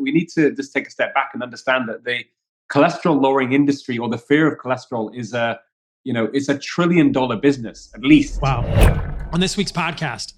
we need to just take a step back and understand that the cholesterol lowering industry, or the fear of cholesterol, is it's $1 trillion business, at least. Wow. On this week's podcast,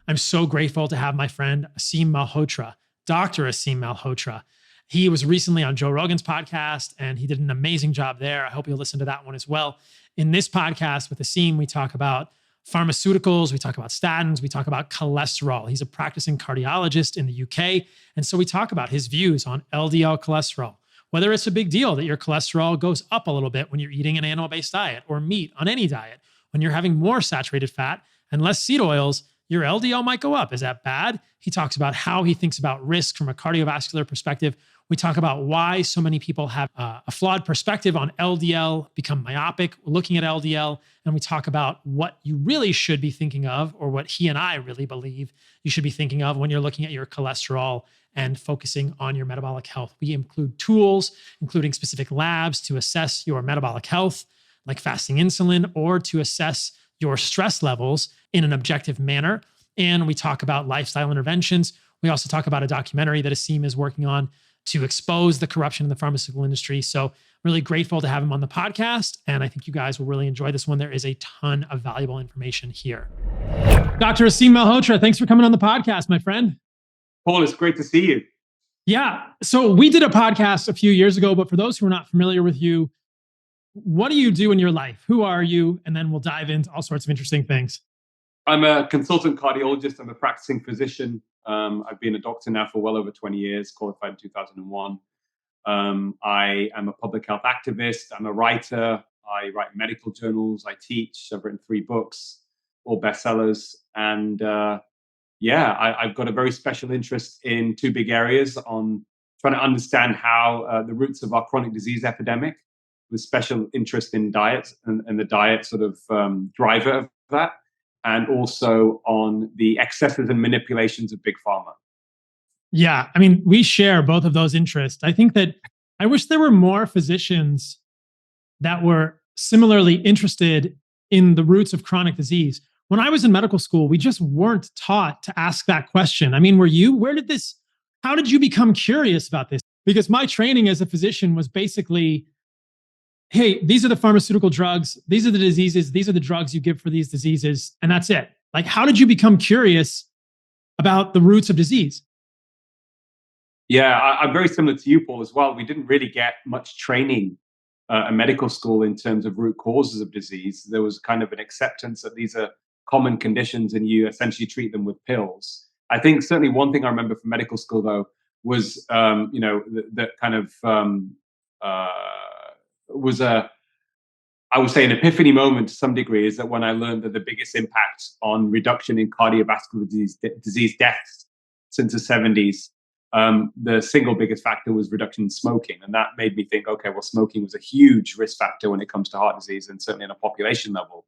I'm so grateful to have my friend Aseem Malhotra, Dr. Aseem Malhotra. He was recently on Joe Rogan's podcast, and he did an amazing job there. I hope you'll listen to that one as well. In this podcast with Aseem, we talk about pharmaceuticals, we talk about statins, we talk about cholesterol. He's a practicing cardiologist in the UK. And so we talk about his views on LDL cholesterol, whether it's a big deal that your cholesterol goes up a little bit when you're eating an animal-based diet or meat on any diet. When you're having more saturated fat and less seed oils, your LDL might go up. Is that bad? He talks about how he thinks about risk from a cardiovascular perspective. We talk about why so many people have a flawed perspective on LDL, become myopic looking at LDL. And we talk about what you really should be thinking of, or what he and I really believe you should be thinking of when you're looking at your cholesterol and focusing on your metabolic health. We include tools, including specific labs to assess your metabolic health, like fasting insulin, or to assess your stress levels in an objective manner. And we talk about lifestyle interventions. We also talk about a documentary that Aseem is working on to expose the corruption in the pharmaceutical industry. So really grateful to have him on the podcast. And I think you guys will really enjoy this one. There is a ton of valuable information here. Dr. Aseem Malhotra, thanks for coming on the podcast, my friend. Paul, it's great to see you. Yeah. So we did a podcast a few years ago, but for those who are not familiar with you, what do you do in your life? Who are you? And then we'll dive into all sorts of interesting things. I'm a consultant cardiologist. I'm a practicing physician. I've been a doctor now for well over 20 years, qualified in 2001. I am a public health activist. I'm a writer. I write medical journals. I teach. I've written 3 books, all bestsellers. And I've got a very special interest in 2 big areas on trying to understand how the roots of our chronic disease epidemic, with special interest in diet and the diet sort of driver of that, and also on the excesses and manipulations of big pharma. Yeah, I mean, we share both of those interests. I think that I wish there were more physicians that were similarly interested in the roots of chronic disease. When I was in medical school, we just weren't taught to ask that question. I mean, how did you become curious about this? Because my training as a physician was basically, hey, these are the pharmaceutical drugs, these are the diseases, these are the drugs you give for these diseases, and that's it. Like, how did you become curious about the roots of disease? Yeah, I'm very similar to you, Paul, as well. We didn't really get much training at medical school in terms of root causes of disease. There was kind of an acceptance that these are common conditions and you essentially treat them with pills. I think certainly one thing I remember from medical school, though, was, that kind of was I would say an epiphany moment to some degree, is that when I learned that the biggest impact on reduction in cardiovascular disease deaths since the 70s, the single biggest factor was reduction in smoking. And that made me think, okay, well, smoking was a huge risk factor when it comes to heart disease, and certainly on a population level.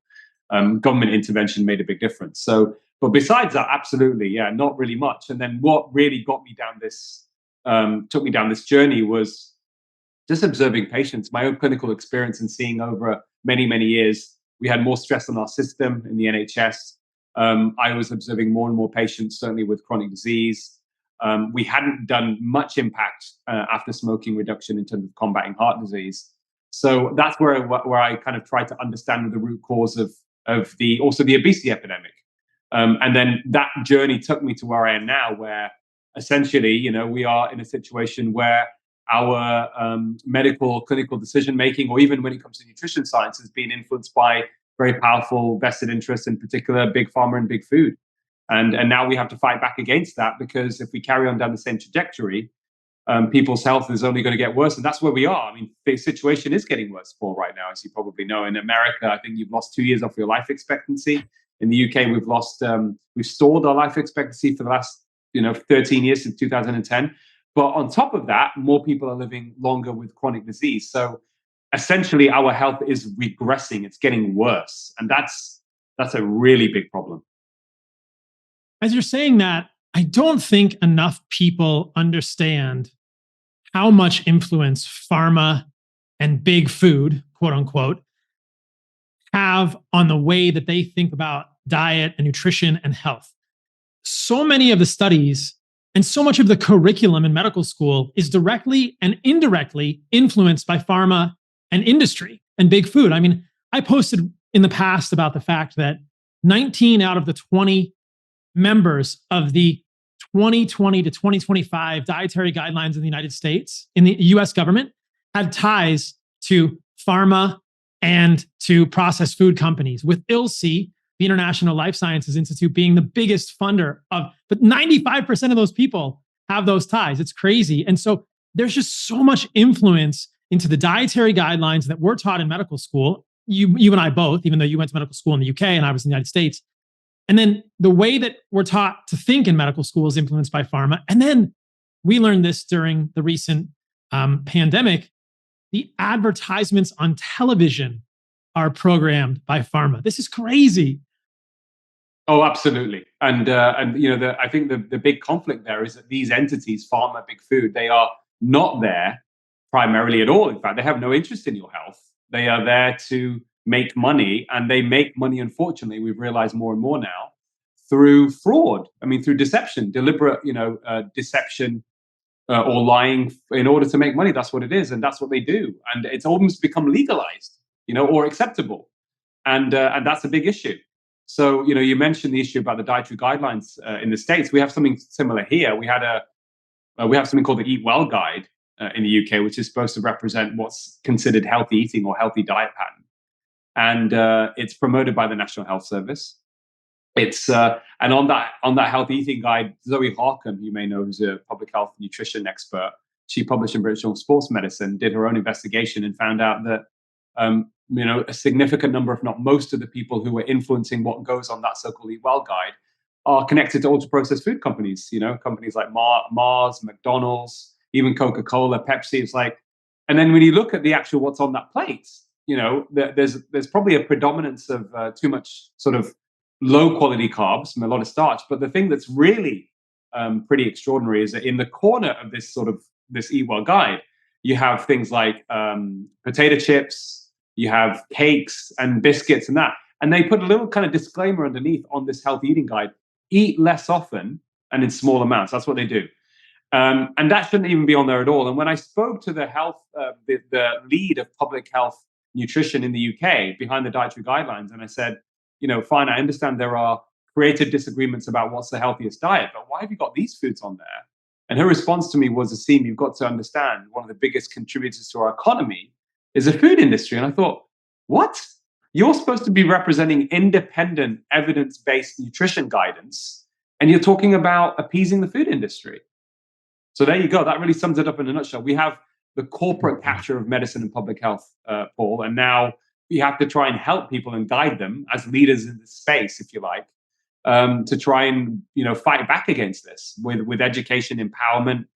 Government intervention made a big difference. So, but besides that, absolutely, yeah, not really much. And then what really got me down this, took me down this journey was just observing patients, my own clinical experience, and seeing over many, many years, we had more stress on our system in the NHS. I was observing more and more patients, certainly with chronic disease. We hadn't done much impact after smoking reduction in terms of combating heart disease. So that's where I kind of tried to understand the root cause of the obesity epidemic. And then that journey took me to where I am now, where essentially, we are in a situation where our medical, clinical decision making, or even when it comes to nutrition science, is being influenced by very powerful vested interests, in particular big pharma and big food. And now we have to fight back against that, because if we carry on down the same trajectory, people's health is only going to get worse. And that's where we are. I mean, the situation is getting worse, Paul, right now, as you probably know. In America, I think you've lost 2 years off your life expectancy. In the UK, we've stalled our life expectancy for the last 13 years, since 2010. But on top of that, more people are living longer with chronic disease. So essentially, our health is regressing. It's getting worse. And that's a really big problem. As you're saying that, I don't think enough people understand how much influence pharma and big food, quote unquote, have on the way that they think about diet and nutrition and health. So many of the studies And so much of the curriculum in medical school is directly and indirectly influenced by pharma and industry and big food. I mean, I posted in the past about the fact that 19 out of the 20 members of the 2020 to 2025 dietary guidelines in the United States, in the US government, had ties to pharma and to processed food companies, with ILSI, the International Life Sciences Institute, being the biggest funder of, but 95% of those people have those ties. It's crazy. And so there's just so much influence into the dietary guidelines that we're taught in medical school. You and I both, even though you went to medical school in the UK and I was in the United States. And then the way that we're taught to think in medical school is influenced by pharma. And then we learned this during the recent pandemic. The advertisements on television are programmed by pharma. This is crazy. Oh, absolutely. And I think the big conflict there is that these entities, pharma, big food, they are not there primarily at all. In fact, they have no interest in your health. They are there to make money, and they make money, unfortunately, we've realized more and more now, through fraud. I mean, through deception, deliberate, deception or lying in order to make money. That's what it is, and that's what they do. And it's almost become legalized, or acceptable, and that's a big issue. So, you mentioned the issue about the dietary guidelines in the States. We have something similar here. We have something called the Eat Well Guide in the UK, which is supposed to represent what's considered healthy eating or healthy diet pattern. And it's promoted by the National Health Service. It's and on that healthy eating guide, Zoe Harkin, you may know, who's a public health nutrition expert, she published in British Journal of Sports Medicine, did her own investigation and found out that a significant number, if not most, of the people who are influencing what goes on that so-called Eat Well Guide are connected to ultra-processed food companies. Companies like Mars, McDonald's, even Coca-Cola, Pepsi. It's like, and then when you look at the actual what's on that plate, there's probably a predominance of too much sort of low quality carbs and a lot of starch. But the thing that's really pretty extraordinary is that in the corner of this Eat Well Guide, you have things like potato chips, you have cakes and biscuits and that. And they put a little kind of disclaimer underneath on this healthy eating guide: eat less often and in small amounts. That's what they do. And that shouldn't even be on there at all. And when I spoke to the lead of public health nutrition in the UK behind the dietary guidelines, and I said, fine, I understand there are creative disagreements about what's the healthiest diet, but why have you got these foods on there? And her response to me was, Aseem, you've got to understand one of the biggest contributors to our economy is the food industry. And I thought, what? You're supposed to be representing independent, evidence-based nutrition guidance, and you're talking about appeasing the food industry. So there you go. That really sums it up in a nutshell. We have the corporate capture of medicine and public health, Paul, and now we have to try and help people and guide them as leaders in this space, if you like, to try and fight back against this with education, empowerment,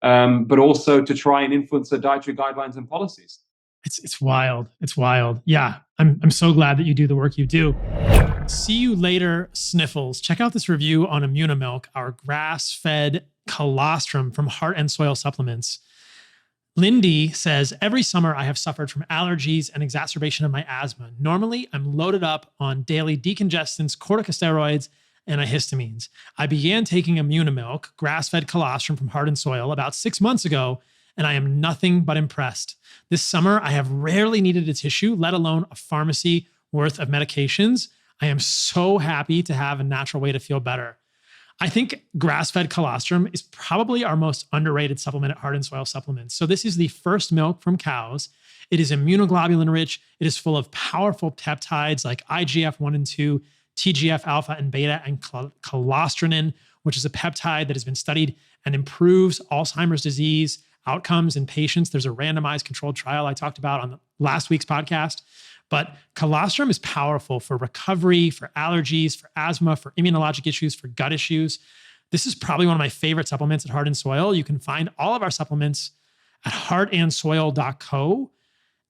but also to try and influence the dietary guidelines and policies. It's wild. It's wild. Yeah, I'm so glad that you do the work you do. See you later, Sniffles. Check out this review on Immunomilk, our grass-fed colostrum from Heart and Soil Supplements. Lindy says, every summer I have suffered from allergies and exacerbation of my asthma. Normally, I'm loaded up on daily decongestants, corticosteroids, and antihistamines. I began taking Immunomilk, grass-fed colostrum from Heart and Soil, about 6 months ago, and I am nothing but impressed. This summer, I have rarely needed a tissue, let alone a pharmacy worth of medications. I am so happy to have a natural way to feel better. I think grass-fed colostrum is probably our most underrated supplement at Heart and Soil Supplements. So this is the first milk from cows. It is immunoglobulin rich. It is full of powerful peptides like IGF-1 and 2, TGF-alpha and beta, and colostronin, which is a peptide that has been studied and improves Alzheimer's disease outcomes in patients. There's a randomized controlled trial I talked about on last week's podcast. But colostrum is powerful for recovery, for allergies, for asthma, for immunologic issues, for gut issues. This is probably one of my favorite supplements at Heart and Soil. You can find all of our supplements at heartandsoil.co.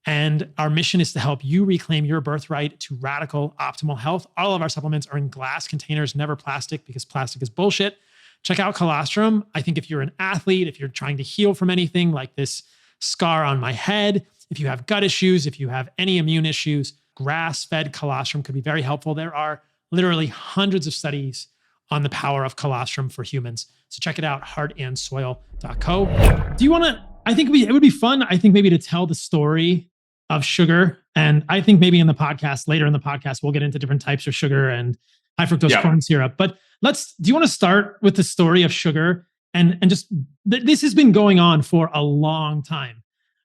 And our mission is to help you reclaim your birthright to radical optimal health. All of our supplements are in glass containers, never plastic, because plastic is bullshit. Check out colostrum. I think if you're an athlete, if you're trying to heal from anything like this scar on my head, if you have gut issues, if you have any immune issues, grass-fed colostrum could be very helpful. There are literally hundreds of studies on the power of colostrum for humans. So check it out, heartandsoil.co. Do you want to, I think it would be fun, I think maybe to tell the story of sugar. And I think maybe in the podcast, later in the podcast, we'll get into different types of sugar and high fructose corn syrup. But do you want to start with the story of sugar and just, this has been going on for a long time.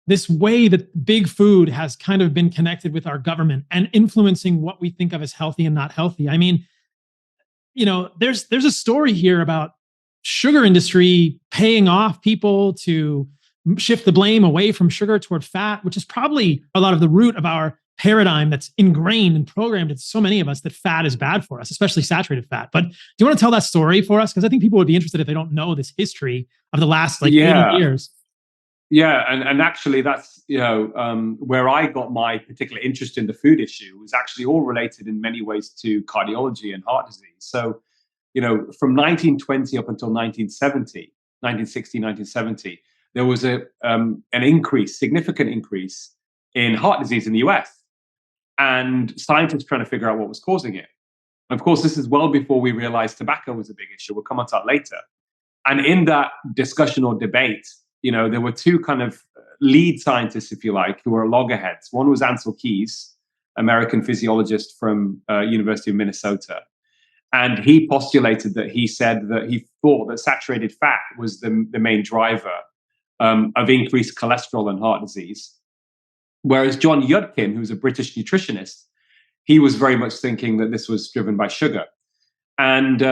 This way that big food has kind of been connected with our government and influencing what we think of as healthy and not healthy. I mean, there's a story here about sugar industry paying off people to shift the blame away from sugar toward fat, which is probably a lot of the root of our paradigm that's ingrained and programmed into so many of us that fat is bad for us, especially saturated fat. But do you want to tell that story for us? Because I think people would be interested if they don't know this history of the last 80 years. Yeah, and actually that's, where I got my particular interest in the food issue was actually all related in many ways to cardiology and heart disease. So, from 1920 up until 1960, 1970, there was an significant increase in heart disease in the US, and scientists trying to figure out what was causing it. And of course, this is well before we realized tobacco was a big issue. We'll come on to that later. And in that discussion or debate, there were two kind of lead scientists, if you like, who were loggerheads. One was Ancel Keys, American physiologist from University of Minnesota. And he postulated that he thought that saturated fat was the main driver of increased cholesterol and heart disease. Whereas John Yudkin, who's a British nutritionist, he was very much thinking that this was driven by sugar. And,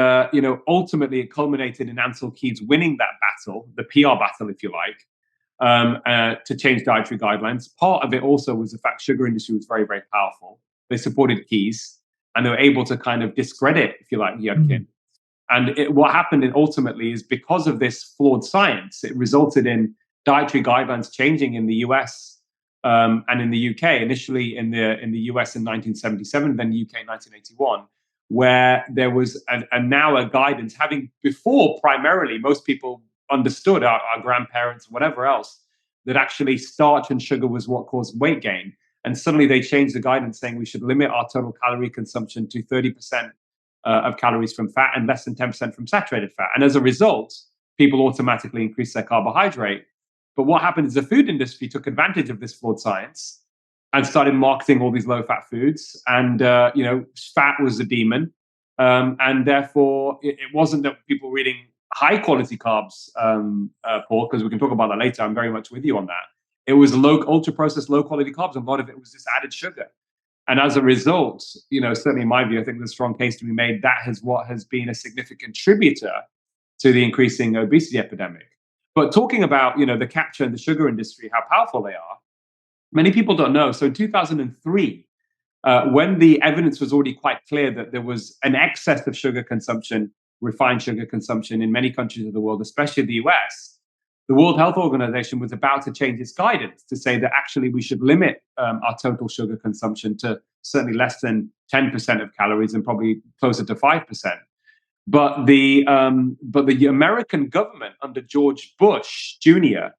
ultimately it culminated in Ancel Keys winning that battle, the PR battle, if you like, to change dietary guidelines. Part of it also was the fact sugar industry was very, very powerful. They supported Keys and they were able to kind of discredit, if you like, Yudkin. And what happened ultimately is because of this flawed science, it resulted in dietary guidelines changing in the US and in the UK, initially in the US in 1977, then UK in 1981. Where there was now a guidance, having before primarily most people understood, our grandparents, whatever else, that actually starch and sugar was what caused weight gain. And suddenly they changed the guidance saying we should limit our total calorie consumption to 30% of calories from fat and less than 10% from saturated fat. And as a result, people automatically increased their carbohydrate. But what happened is the food industry took advantage of this flawed science and started marketing all these low-fat foods. And, fat was a demon. And therefore, it wasn't that people were eating high-quality carbs, Paul, because we can talk about that later. I'm very much with you on that. It was ultra-processed, low-quality carbs, and a lot of it was just added sugar. And as a result, certainly in my view, I think there's a strong case to be made that what has been a significant contributor to the increasing obesity epidemic. But talking about, the capture in the sugar industry, how powerful they are, many people don't know. So in 2003, when the evidence was already quite clear that there was an excess of sugar consumption, refined sugar consumption in many countries of the world, especially the US, the World Health Organization was about to change its guidance to say that actually we should limit our total sugar consumption to certainly less than 10% of calories and probably closer to 5%. But the American government under George Bush Jr.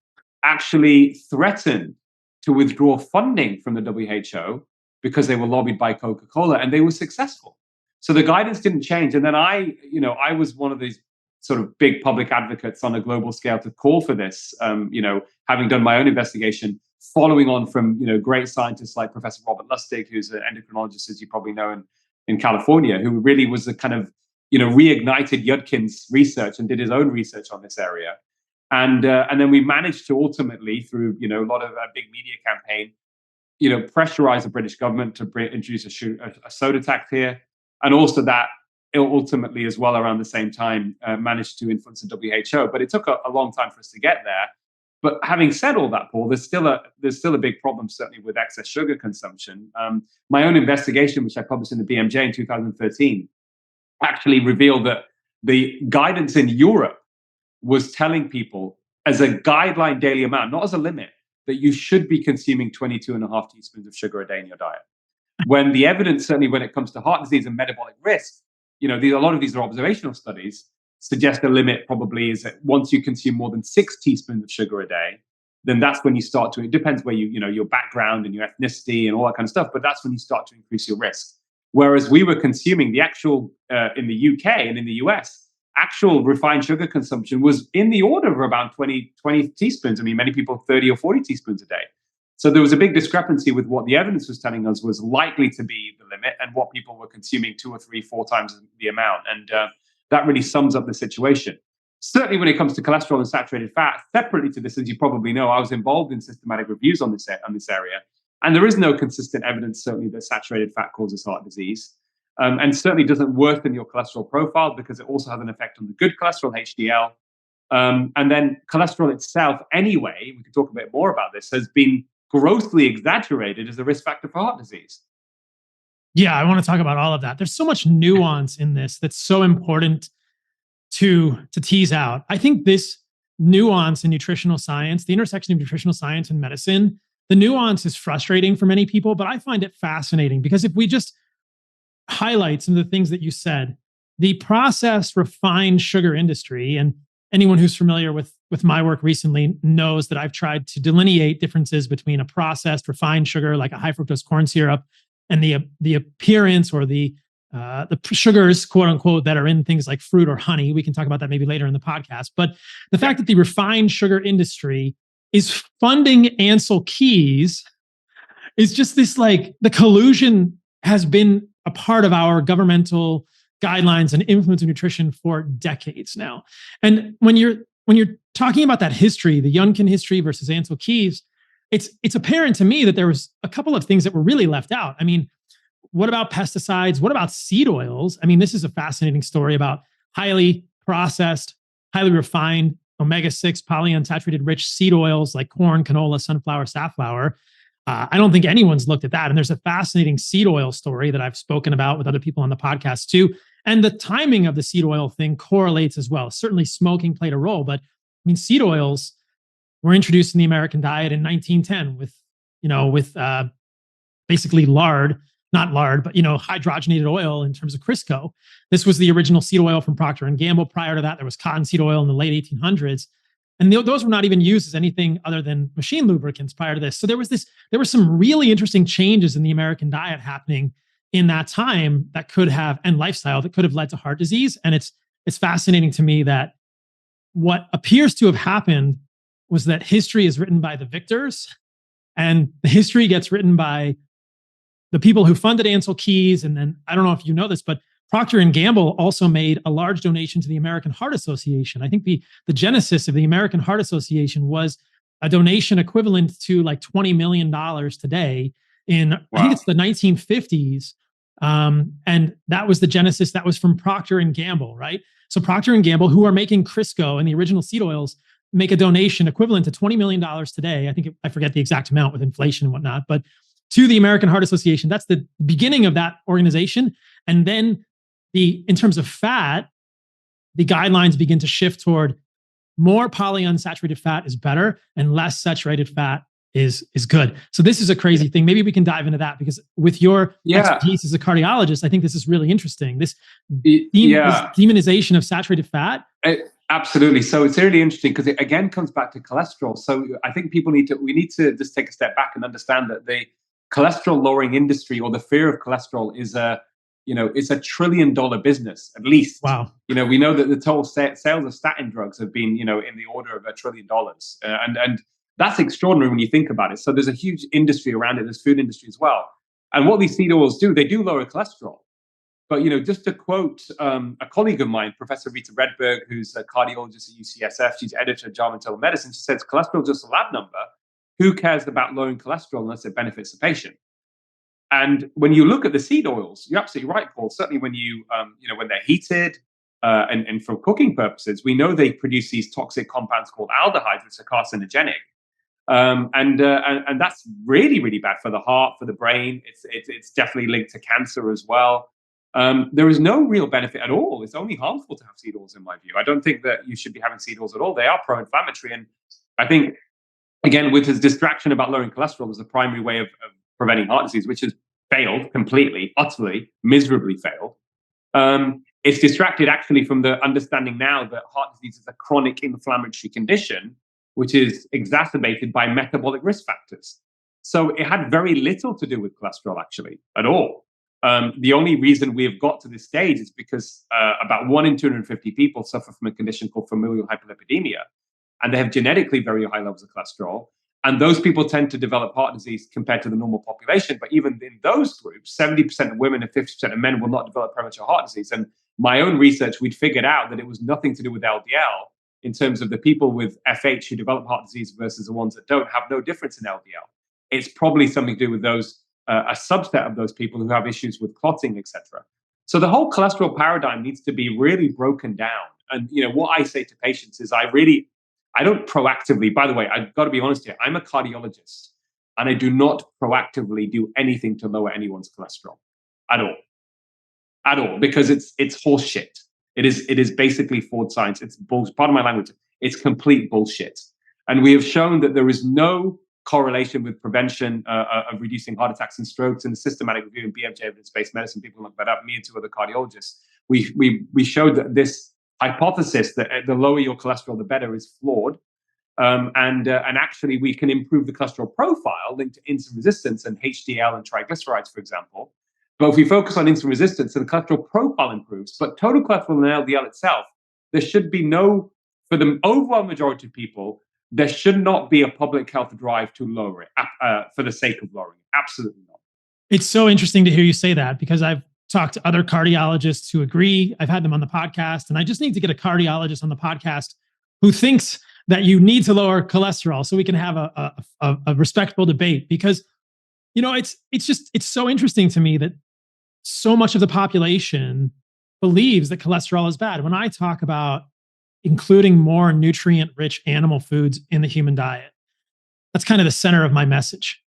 actually threatened to withdraw funding from the WHO because they were lobbied by Coca-Cola, and they were successful. So the guidance didn't change. And then I was one of these sort of big public advocates on a global scale to call for this, having done my own investigation, following on from, great scientists like Professor Robert Lustig, who's an endocrinologist, as you probably know, in California, who really was a kind of, reignited Yudkin's research and did his own research on this area. And then we managed to ultimately, through, a lot of a big media campaign, pressurize the British government to introduce a soda tax here. And also that ultimately as well around the same time managed to influence the WHO. But it took a long time for us to get there. But having said all that, Paul, there's still a big problem, certainly with excess sugar consumption. My own investigation, which I published in the BMJ in 2013, actually revealed that the guidance in Europe was telling people as a guideline daily amount, not as a limit, that you should be consuming 22.5 teaspoons of sugar a day in your diet. When the evidence, certainly when it comes to heart disease and metabolic risk, a lot of these are observational studies, suggest the limit probably is that once you consume more than 6 teaspoons of sugar a day, then that's when you start to, it depends where your background and your ethnicity and all that kind of stuff, but that's when you start to increase your risk. Whereas we were consuming the actual, in the UK and in the US, actual refined sugar consumption was in the order of about 20 teaspoons. I mean, many people 30 or 40 teaspoons a day. So there was a big discrepancy with what the evidence was telling us was likely to be the limit and what people were consuming 2 or 3, 4 times the amount. And that really sums up the situation. Certainly when it comes to cholesterol and saturated fat, separately to this, as you probably know, I was involved in systematic reviews on this area. And there is no consistent evidence, certainly, that saturated fat causes heart disease. And certainly doesn't worsen your cholesterol profile because it also has an effect on the good cholesterol, HDL. And then cholesterol itself, anyway, we could talk a bit more about this, has been grossly exaggerated as a risk factor for heart disease. Yeah, I want to talk about all of that. There's so much nuance in this that's so important to tease out. I think this nuance in nutritional science, the intersection of nutritional science and medicine, the nuance is frustrating for many people, but I find it fascinating because if we just highlight some of the things that you said, the processed refined sugar industry, and anyone who's familiar with my work recently knows that I've tried to delineate differences between a processed refined sugar like a high fructose corn syrup and the appearance or the sugars, quote unquote, that are in things like fruit or honey. We can talk about that maybe later in the podcast. But the fact that the refined sugar industry is funding Ansel Keys is just this, like, the collusion has been a part of our governmental guidelines and influence of nutrition for decades now. And when you're talking about that history, the Youngkin history versus Ansel Keys, it's apparent to me that there was a couple of things that were really left out. I mean, what about pesticides? What about seed oils? I mean, this is a fascinating story about highly processed, highly refined omega-6 polyunsaturated rich seed oils like corn, canola, sunflower, safflower. I don't think anyone's looked at that. And there's a fascinating seed oil story that I've spoken about with other people on the podcast too. And the timing of the seed oil thing correlates as well. Certainly smoking played a role, but I mean, seed oils were introduced in the American diet in 1910 with basically not lard, but hydrogenated oil in terms of Crisco. This was the original seed oil from Procter and Gamble. Prior to that, there was cottonseed oil in the late 1800s. And those were not even used as anything other than machine lubricants prior to this. So there were some really interesting changes in the American diet happening in that time that could have, and lifestyle that could have led to heart disease. And it's fascinating to me that what appears to have happened was that history is written by the victors, and the history gets written by the people who funded Ansel Keys. And then, I don't know if you know this, but Procter and Gamble also made a large donation to the American Heart Association. I think the genesis of the American Heart Association was a donation equivalent to like $20 million today in, wow, I think it's the 1950s. And that was the genesis. That was from Procter and Gamble, right? So Procter and Gamble, who are making Crisco and the original seed oils, make a donation equivalent to $20 million today. I forget the exact amount with inflation and whatnot, but to the American Heart Association. That's the beginning of that organization. And then in terms of fat, the guidelines begin to shift toward more polyunsaturated fat is better and less saturated fat is good. So this is a crazy thing. Maybe we can dive into that, because with your expertise as a cardiologist, I think this is really interesting. This demonization of saturated fat. Absolutely. So it's really interesting because it again comes back to cholesterol. So I think we need to just take a step back and understand that the cholesterol lowering industry, or the fear of cholesterol, is it's $1 trillion business at least. Wow. We know that the total sales of statin drugs have been, in the order of $1 trillion. And that's extraordinary when you think about it. So there's a huge industry around it. There's food industry as well. And what these seed oils do, they do lower cholesterol. But, just to quote a colleague of mine, Professor Rita Redberg, who's a cardiologist at UCSF, she's editor of JAMA Internal Medicine, she says cholesterol is just a lab number. Who cares about lowering cholesterol unless it benefits the patient? And when you look at the seed oils, you're absolutely right, Paul. Certainly when when they're heated and for cooking purposes, we know they produce these toxic compounds called aldehydes, which are carcinogenic. And that's really, really bad for the heart, for the brain. It's definitely linked to cancer as well. There is no real benefit at all. It's only harmful to have seed oils, in my view. I don't think that you should be having seed oils at all. They are pro-inflammatory. And I think, again, with his distraction about lowering cholesterol as the primary way of preventing heart disease, which has failed completely, utterly, miserably failed, it's distracted actually from the understanding now that heart disease is a chronic inflammatory condition, which is exacerbated by metabolic risk factors. So it had very little to do with cholesterol, actually, at all. The only reason we have got to this stage is because about 1 in 250 people suffer from a condition called familial hyperlipidemia, and they have genetically very high levels of cholesterol. And those people tend to develop heart disease compared to the normal population. But even in those groups, 70% of women and 50% of men will not develop premature heart disease. And my own research, we'd figured out that it was nothing to do with LDL in terms of the people with FH who develop heart disease versus the ones that don't have no difference in LDL. It's probably something to do with those, a subset of those people who have issues with clotting, etc. So the whole cholesterol paradigm needs to be really broken down. And what I say to patients is I don't proactively, by the way, I've got to be honest here, I'm a cardiologist and I do not proactively do anything to lower anyone's cholesterol at all, because it's horse shit. It is basically Ford science. It's bullshit. Pardon my language. It's complete bullshit. And we have shown that there is no correlation with prevention of reducing heart attacks and strokes in the systematic review in BMJ evidence-based medicine. People look that up, me and 2 other cardiologists. We showed that this hypothesis that the lower your cholesterol, the better is flawed. And actually, we can improve the cholesterol profile linked to insulin resistance and HDL and triglycerides, for example. But if we focus on insulin resistance, so the cholesterol profile improves. But total cholesterol and LDL itself, there should be for the overall majority of people, there should not be a public health drive to lower it for the sake of lowering it. Absolutely not. It's so interesting to hear you say that, because I've talked to other cardiologists who agree. I've had them on the podcast, and I just need to get a cardiologist on the podcast who thinks that you need to lower cholesterol so we can have a respectful debate. Because, it's so interesting to me that so much of the population believes that cholesterol is bad. When I talk about including more nutrient-rich animal foods in the human diet, that's kind of the center of my message.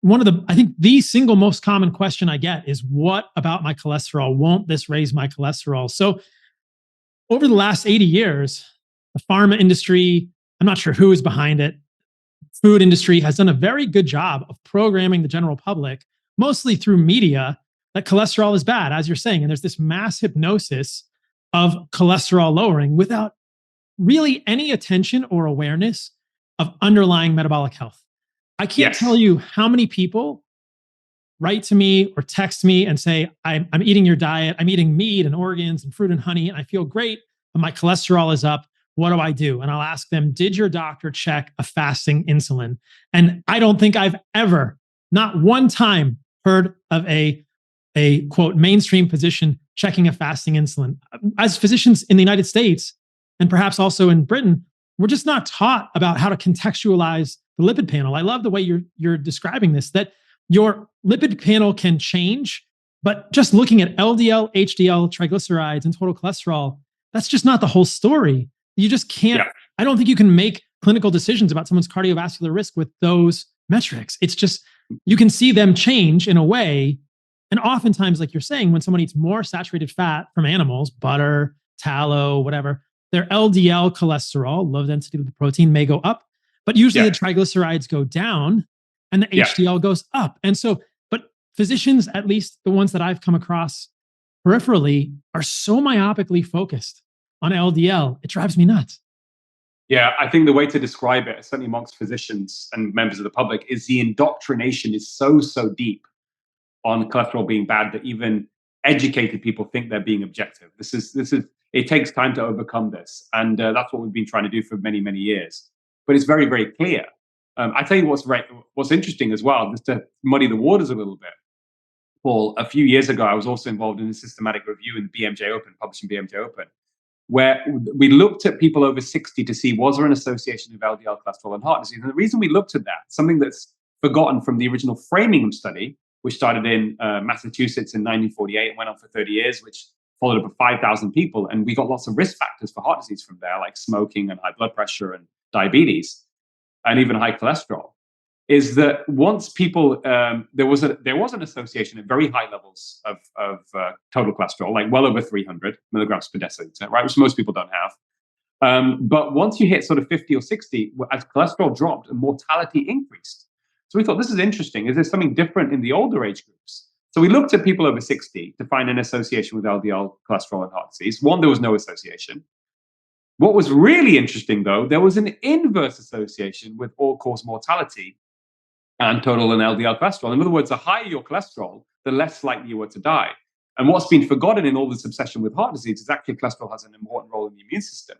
I think the single most common question I get is, what about my cholesterol? Won't this raise my cholesterol? So over the last 80 years, the pharma industry, I'm not sure who is behind it, food industry has done a very good job of programming the general public, mostly through media, that cholesterol is bad, as you're saying. And there's this mass hypnosis of cholesterol lowering without really any attention or awareness of underlying metabolic health. I can't tell you how many people write to me or text me and say, I'm eating your diet, I'm eating meat and organs and fruit and honey, and I feel great, but my cholesterol is up. What do I do? And I'll ask them, did your doctor check a fasting insulin? And I don't think I've ever, not one time, heard of a quote mainstream physician checking a fasting insulin. As physicians in the United States, and perhaps also in Britain, we're just not taught about how to contextualize the lipid panel. I love the way you're describing this, that your lipid panel can change, but just looking at LDL, HDL, triglycerides, and total cholesterol, that's just not the whole story. You just can't, I don't think you can make clinical decisions about someone's cardiovascular risk with those metrics. It's just, you can see them change in a way. And oftentimes, like you're saying, when someone eats more saturated fat from animals, butter, tallow, whatever, their LDL cholesterol, low density lipoprotein, may go up, but usually the triglycerides go down and the HDL goes up. And so, but physicians, at least the ones that I've come across peripherally, are so myopically focused on LDL. It drives me nuts. Yeah, I think the way to describe it, certainly amongst physicians and members of the public, is the indoctrination is so deep on cholesterol being bad that even educated people think they're being objective. This is. It takes time to overcome this, and that's what we've been trying to do for many years. But it's very clear. I tell you what's interesting as well, just to muddy the waters a little bit. Paul, a few years ago, I was also involved in a systematic review in BMJ Open, published in BMJ Open, where we looked at people over 60 to see was there an association of LDL cholesterol and heart disease. And the reason we looked at that, something that's forgotten from the original Framingham study, which started in Massachusetts in 1948 and went on for 30 years, which followed up 5,000 people. And we got lots of risk factors for heart disease from there, like smoking and high blood pressure and diabetes, and even high cholesterol, is that once people, there was an association at very high levels of total cholesterol, like well over 300 milligrams per deciliter, right, which most people don't have. But once you hit sort of 50 or 60, as cholesterol dropped, mortality increased. So we thought, this is interesting. Is there something different in the older age groups? So we looked at people over 60 to find an association with LDL cholesterol and heart disease. One, there was no association. What was really interesting, though, there was an inverse association with all-cause mortality and total and LDL cholesterol. In other words, the higher your cholesterol, the less likely you are to die. And what's been forgotten in all this obsession with heart disease is actually cholesterol has an important role in the immune system.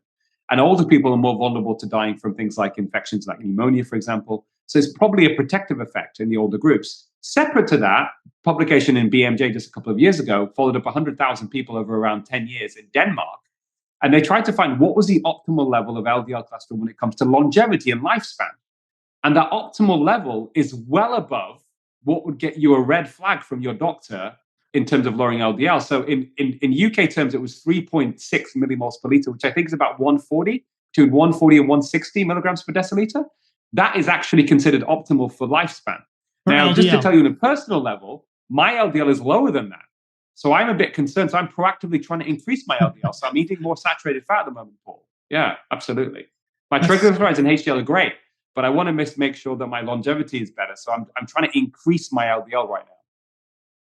And older people are more vulnerable to dying from things like infections like pneumonia, for example. So it's probably a protective effect in the older groups. Separate to that, publication in BMJ just a couple of years ago followed up 100,000 people over around 10 years in Denmark. And they tried to find what was the optimal level of LDL cholesterol when it comes to longevity and lifespan. And that optimal level is well above what would get you a red flag from your doctor in terms of lowering LDL. So in UK terms, it was 3.6 millimoles per liter, which I think is about 140, between 140 and 160 milligrams per deciliter. That is actually considered optimal for lifespan. Now, just to tell you on a personal level, my LDL is lower than that. So I'm a bit concerned. So I'm proactively trying to increase my LDL. So I'm eating more saturated fat at the moment, Paul. Yeah, absolutely. My triglycerides and HDL are great, but I want to make sure that my longevity is better. So I'm trying to increase my LDL right now.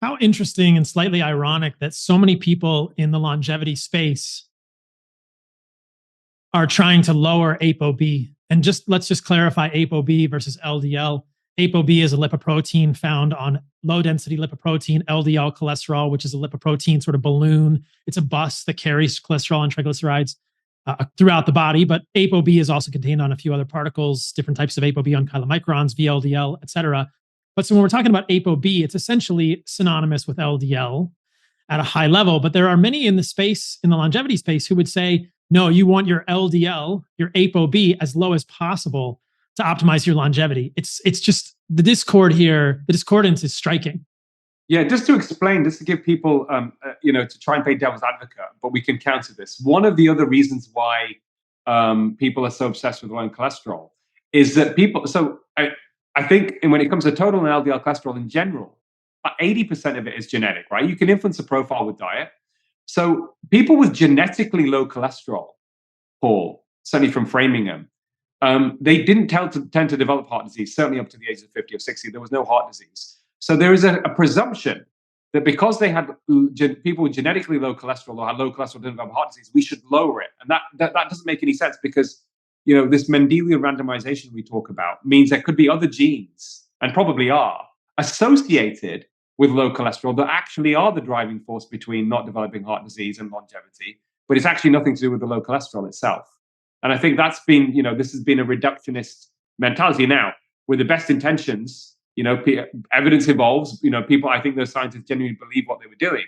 How interesting and slightly ironic that so many people in the longevity space are trying to lower ApoB. And let's just clarify ApoB versus LDL. ApoB is a lipoprotein found on low density lipoprotein, LDL cholesterol, which is a lipoprotein sort of balloon. It's a bus that carries cholesterol and triglycerides throughout the body. But ApoB is also contained on a few other particles, different types of ApoB on chylomicrons, VLDL, et cetera. But so when we're talking about ApoB, it's essentially synonymous with LDL at a high level. But there are many in the space, in the longevity space, who would say, no, you want your LDL, your ApoB as low as possible to optimize your longevity. It's just the discord here, the discordance is striking. Yeah, just to explain, just to give people, to try and play devil's advocate, but we can counter this. One of the other reasons why people are so obsessed with lowering cholesterol is that I think when it comes to total and LDL cholesterol in general, 80% of it is genetic, right? You can influence the profile with diet. So people with genetically low cholesterol, Paul, certainly from Framingham, they didn't tend to develop heart disease, certainly up to the age of 50 or 60. There was no heart disease. So there is a presumption that because they had people with genetically low cholesterol or had low cholesterol didn't develop heart disease, we should lower it. And that doesn't make any sense because this Mendelian randomization we talk about means there could be other genes, and probably are, associated with low cholesterol that actually are the driving force between not developing heart disease and longevity, but it's actually nothing to do with the low cholesterol itself. And I think that's been, this has been a reductionist mentality. Now, with the best intentions, evidence evolves, I think those scientists genuinely believe what they were doing.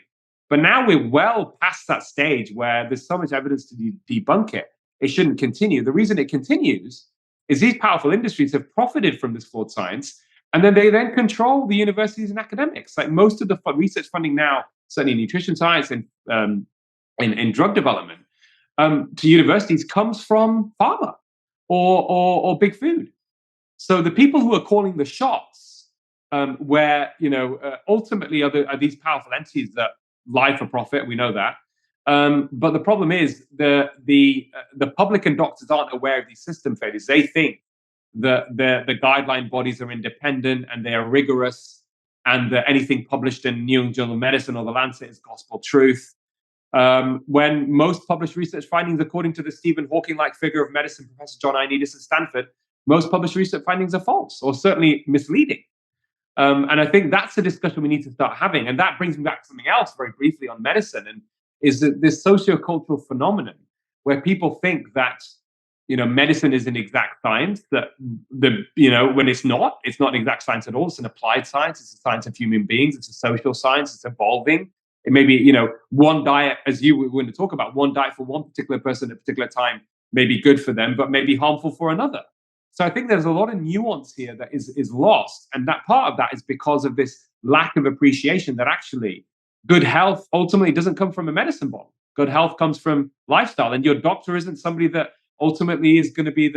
But now we're well past that stage where there's so much evidence to debunk it. It shouldn't continue. The reason it continues is these powerful industries have profited from this flawed science, and then they control the universities and academics. Like most of the research funding now, certainly in nutrition science and in drug development, to universities comes from pharma or big food. So the people who are calling the shots, ultimately are these powerful entities that lie for profit. We know that. But the problem is the public and doctors aren't aware of these system failures. They think that the guideline bodies are independent and they are rigorous, and that anything published in New England Journal of Medicine or the Lancet is gospel truth. When most published research findings, according to the Stephen Hawking-like figure of medicine, Professor John Ioannidis at Stanford, most published research findings are false or certainly misleading. And I think that's a discussion we need to start having. And that brings me back to something else very briefly on medicine, and is that this sociocultural phenomenon where people think that medicine is an exact science, that when it's not an exact science at all. It's an applied science. It's a science of human beings. It's a social science. It's evolving. It may be, one diet, as you were going to talk about, one diet for one particular person at a particular time may be good for them, but may be harmful for another. So I think there's a lot of nuance here that is lost. And that part of that is because of this lack of appreciation that actually good health ultimately doesn't come from a medicine bottle. Good health comes from lifestyle. And your doctor isn't somebody that ultimately is going to be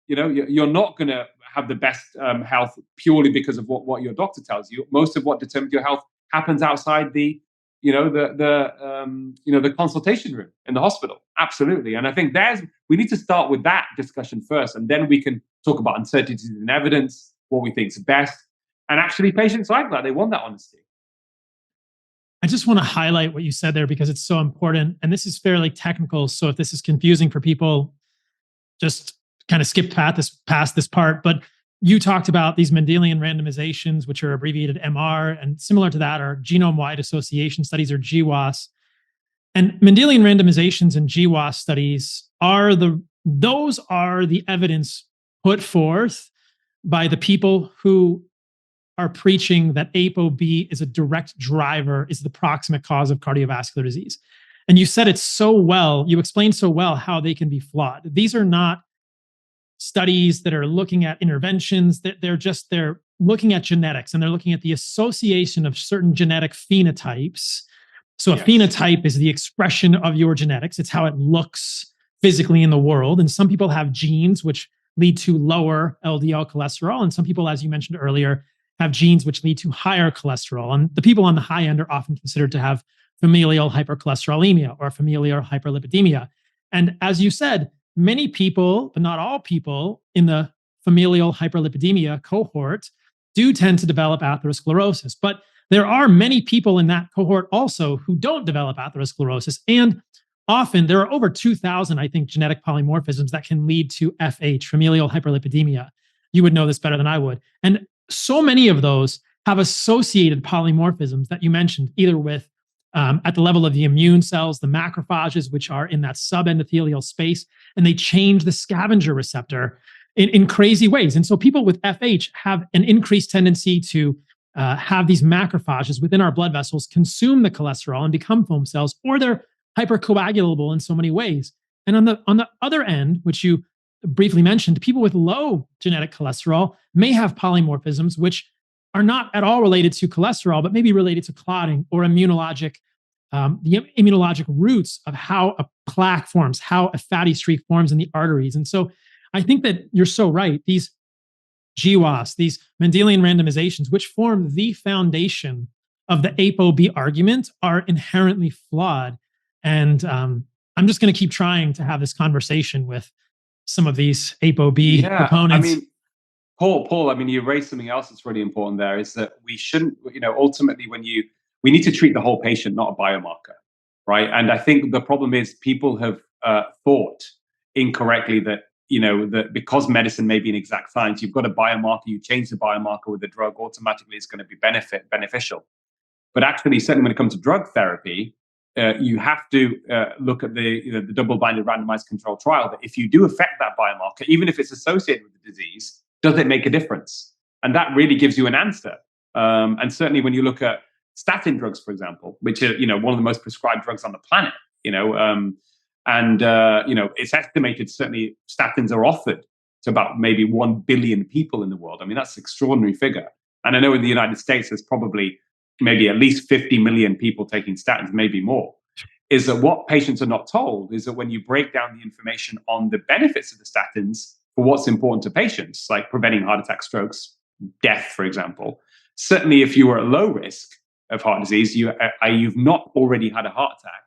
you're not going to have the best health purely because of what your doctor tells you. Most of what determines your health happens outside the consultation room in the hospital. Absolutely. And I think we need to start with that discussion first, and then we can talk about uncertainties in evidence, what we think is best. And actually patients like that. They want that honesty. I just want to highlight what you said there because it's so important. And this is fairly technical. So if this is confusing for people, just kind of skip past this part. But you talked about these Mendelian randomizations, which are abbreviated MR, and similar to that are genome-wide association studies, or GWAS. And Mendelian randomizations and GWAS studies those are the evidence put forth by the people who are preaching that ApoB is a direct driver, is the proximate cause of cardiovascular disease. And you said it so well, you explained so well how they can be flawed. These are not studies that are looking at interventions, that they're looking at genetics, and they're looking at the association of certain genetic phenotypes. So a phenotype is the expression of your genetics. It's how it looks physically in the world. And some people have genes which lead to lower LDL cholesterol. And some people, as you mentioned earlier, have genes which lead to higher cholesterol. And the people on the high end are often considered to have familial hypercholesterolemia or familial hyperlipidemia. And as you said, many people, but not all people, in the familial hyperlipidemia cohort do tend to develop atherosclerosis. But there are many people in that cohort also who don't develop atherosclerosis. And often there are over 2,000, I think, genetic polymorphisms that can lead to FH, familial hyperlipidemia. You would know this better than I would. And so many of those have associated polymorphisms that you mentioned, either with at the level of the immune cells, the macrophages, which are in that subendothelial space, and they change the scavenger receptor in crazy ways. And so people with FH have an increased tendency to have these macrophages within our blood vessels consume the cholesterol and become foam cells, or they're hypercoagulable in so many ways. And on the other end, which you briefly mentioned, people with low genetic cholesterol may have polymorphisms which are not at all related to cholesterol, but maybe related to clotting or immunologic, the immunologic roots of how a plaque forms, how a fatty streak forms in the arteries. And so I think that you're so right. These GWAS, these Mendelian randomizations, which form the foundation of the ApoB argument, are inherently flawed. And I'm just going to keep trying to have this conversation with some of these ApoB proponents. I mean, Paul, I mean, you raised something else that's really important there, is that we shouldn't, ultimately we need to treat the whole patient, not a biomarker, right? And I think the problem is people have thought incorrectly that, that because medicine may be an exact science, you've got a biomarker, you change the biomarker with a drug, automatically it's going to be beneficial. But actually, certainly when it comes to drug therapy, you have to look at the double-blinded randomized control trial, that if you do affect that biomarker, even if it's associated with the disease, does it make a difference? And that really gives you an answer. And certainly when you look at statin drugs, for example, which are one of the most prescribed drugs on the planet, it's estimated certainly statins are offered to about maybe 1 billion people in the world. I mean, that's an extraordinary figure. And I know in the United States, there's probably maybe at least 50 million people taking statins, maybe more. Is that what patients are not told is that when you break down the information on the benefits of the statins for what's important to patients, like preventing heart attack, strokes, death, for example, certainly if you are at low risk of heart disease, you've not already had a heart attack,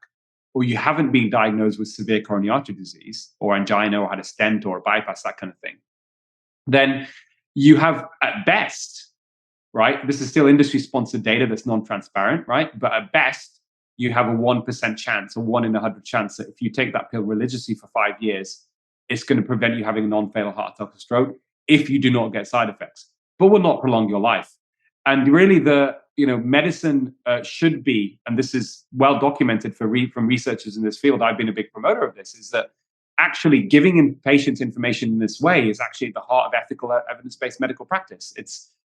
or you haven't been diagnosed with severe coronary artery disease or angina or had a stent or a bypass, that kind of thing, then you have at best, right? This is still industry-sponsored data that's non-transparent, right? But at best, you have a 1% chance, a 1 in 100 chance that if you take that pill religiously for 5 years, it's going to prevent you having a non-fatal heart attack or stroke if you do not get side effects, but will not prolong your life. And really, medicine should be, and this is well documented from researchers in this field. I've been a big promoter of this. Is that actually giving patients information in this way is actually at the heart of ethical, evidence-based medical practice.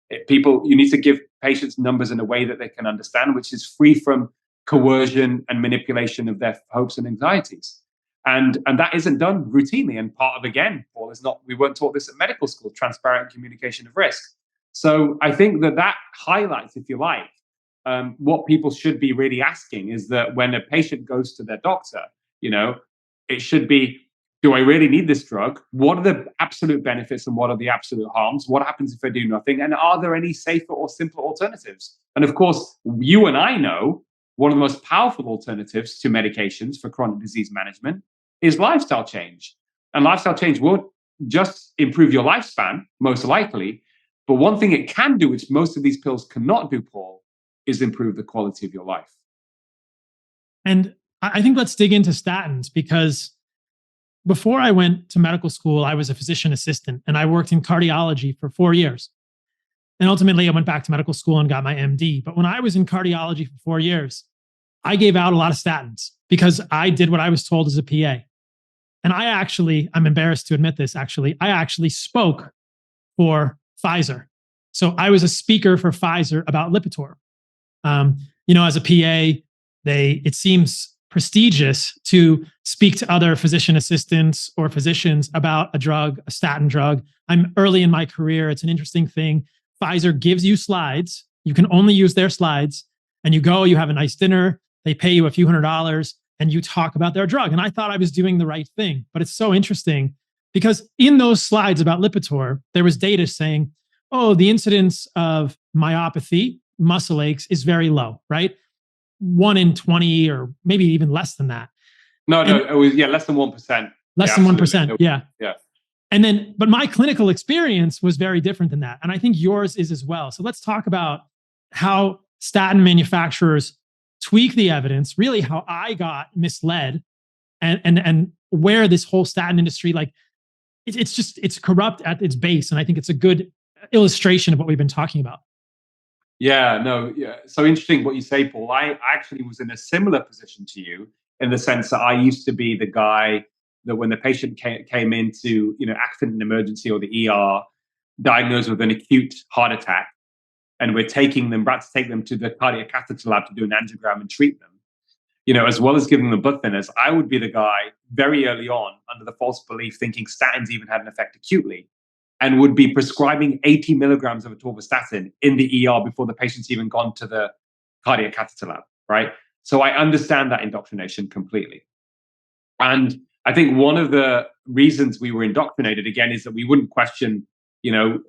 You need to give patients numbers in a way that they can understand, which is free from coercion and manipulation of their hopes and anxieties. And that isn't done routinely. And part of, again, Paul, we weren't taught this at medical school, transparent communication of risk. So I think that highlights, if you like, what people should be really asking is that when a patient goes to their doctor, it should be, do I really need this drug? What are the absolute benefits and what are the absolute harms? What happens if I do nothing? And are there any safer or simpler alternatives? And of course, you and I know one of the most powerful alternatives to medications for chronic disease management is lifestyle change. And lifestyle change won't just improve your lifespan, most likely. But one thing it can do, which most of these pills cannot do, Paul, is improve the quality of your life. And I think let's dig into statins, because before I went to medical school, I was a physician assistant and I worked in cardiology for 4 years. And ultimately, I went back to medical school and got my MD. But when I was in cardiology for 4 years, I gave out a lot of statins because I did what I was told as a PA. And I'm embarrassed to admit this, I actually spoke for Pfizer. So I was a speaker for Pfizer about Lipitor. As a PA, it seems prestigious to speak to other physician assistants or physicians about a statin drug. I'm early in my career. It's an interesting thing. Pfizer gives you slides. You can only use their slides. And you have a nice dinner. They pay you a few $100s and you talk about their drug. And I thought I was doing the right thing. But it's so interesting because in those slides about Lipitor, there was data saying, oh, the incidence of myopathy, muscle aches is very low, right? 1 in 20 or maybe even less than that. No, it was less than 1%. Less than 1%. Yeah. Yeah. But my clinical experience was very different than that. And I think yours is as well. So let's talk about how statin manufacturers tweak the evidence, really how I got misled and where this whole statin industry, it's corrupt at its base. And I think it's a good illustration of what we've been talking about. Yeah, no, yeah. So interesting what you say, Paul. I actually was in a similar position to you in the sense that I used to be the guy that when the patient came into, accident and emergency or the ER, diagnosed with an acute heart attack, and we're about to take them to the cardiac catheter lab to do an angiogram and treat them, as well as giving them blood thinners, I would be the guy very early on under the false belief thinking statins even had an effect acutely, and would be prescribing 80 milligrams of atorvastatin in the ER before the patient's even gone to the cardiac catheter lab, right? So I understand that indoctrination completely. And I think one of the reasons we were indoctrinated, again, is that we wouldn't question,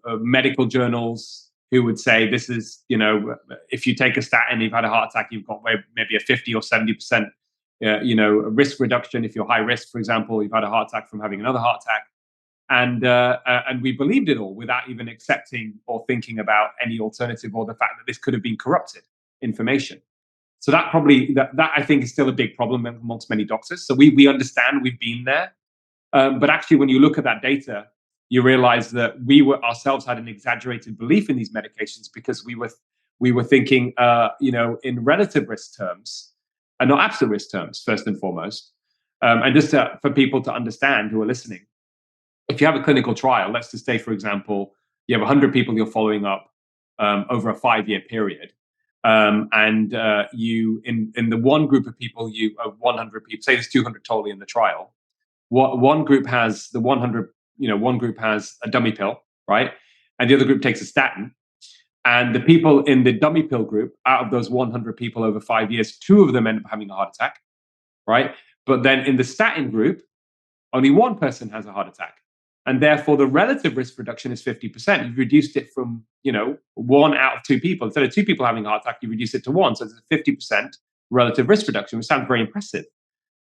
medical journals who would say this is, if you take a statin, you've had a heart attack, you've got maybe a 50 or 70%, risk reduction. If you're high risk, for example, you've had a heart attack from having another heart attack. And we believed it all without even accepting or thinking about any alternative or the fact that this could have been corrupted information. So that I think is still a big problem amongst many doctors. So we understand, we've been there. But actually, when you look at that data, you realize that we ourselves had an exaggerated belief in these medications because we were thinking, in relative risk terms and not absolute risk terms, first and foremost. And just for people to understand who are listening, if you have a clinical trial, let's just say, for example, you have 100 people you're following up over a 5-year period. And you, in the one group of people, 100 people, say there's 200 totally in the trial. One group has the 100, one group has a dummy pill, right? And the other group takes a statin. And the people in the dummy pill group, out of those 100 people over 5 years, 2 of them end up having a heart attack, right? But then in the statin group, only 1 person has a heart attack. And therefore, the relative risk reduction is 50%. You've reduced it from, 1 out of 2 people. Instead of 2 people having a heart attack, you reduce it to 1. So it's a 50% relative risk reduction, which sounds very impressive.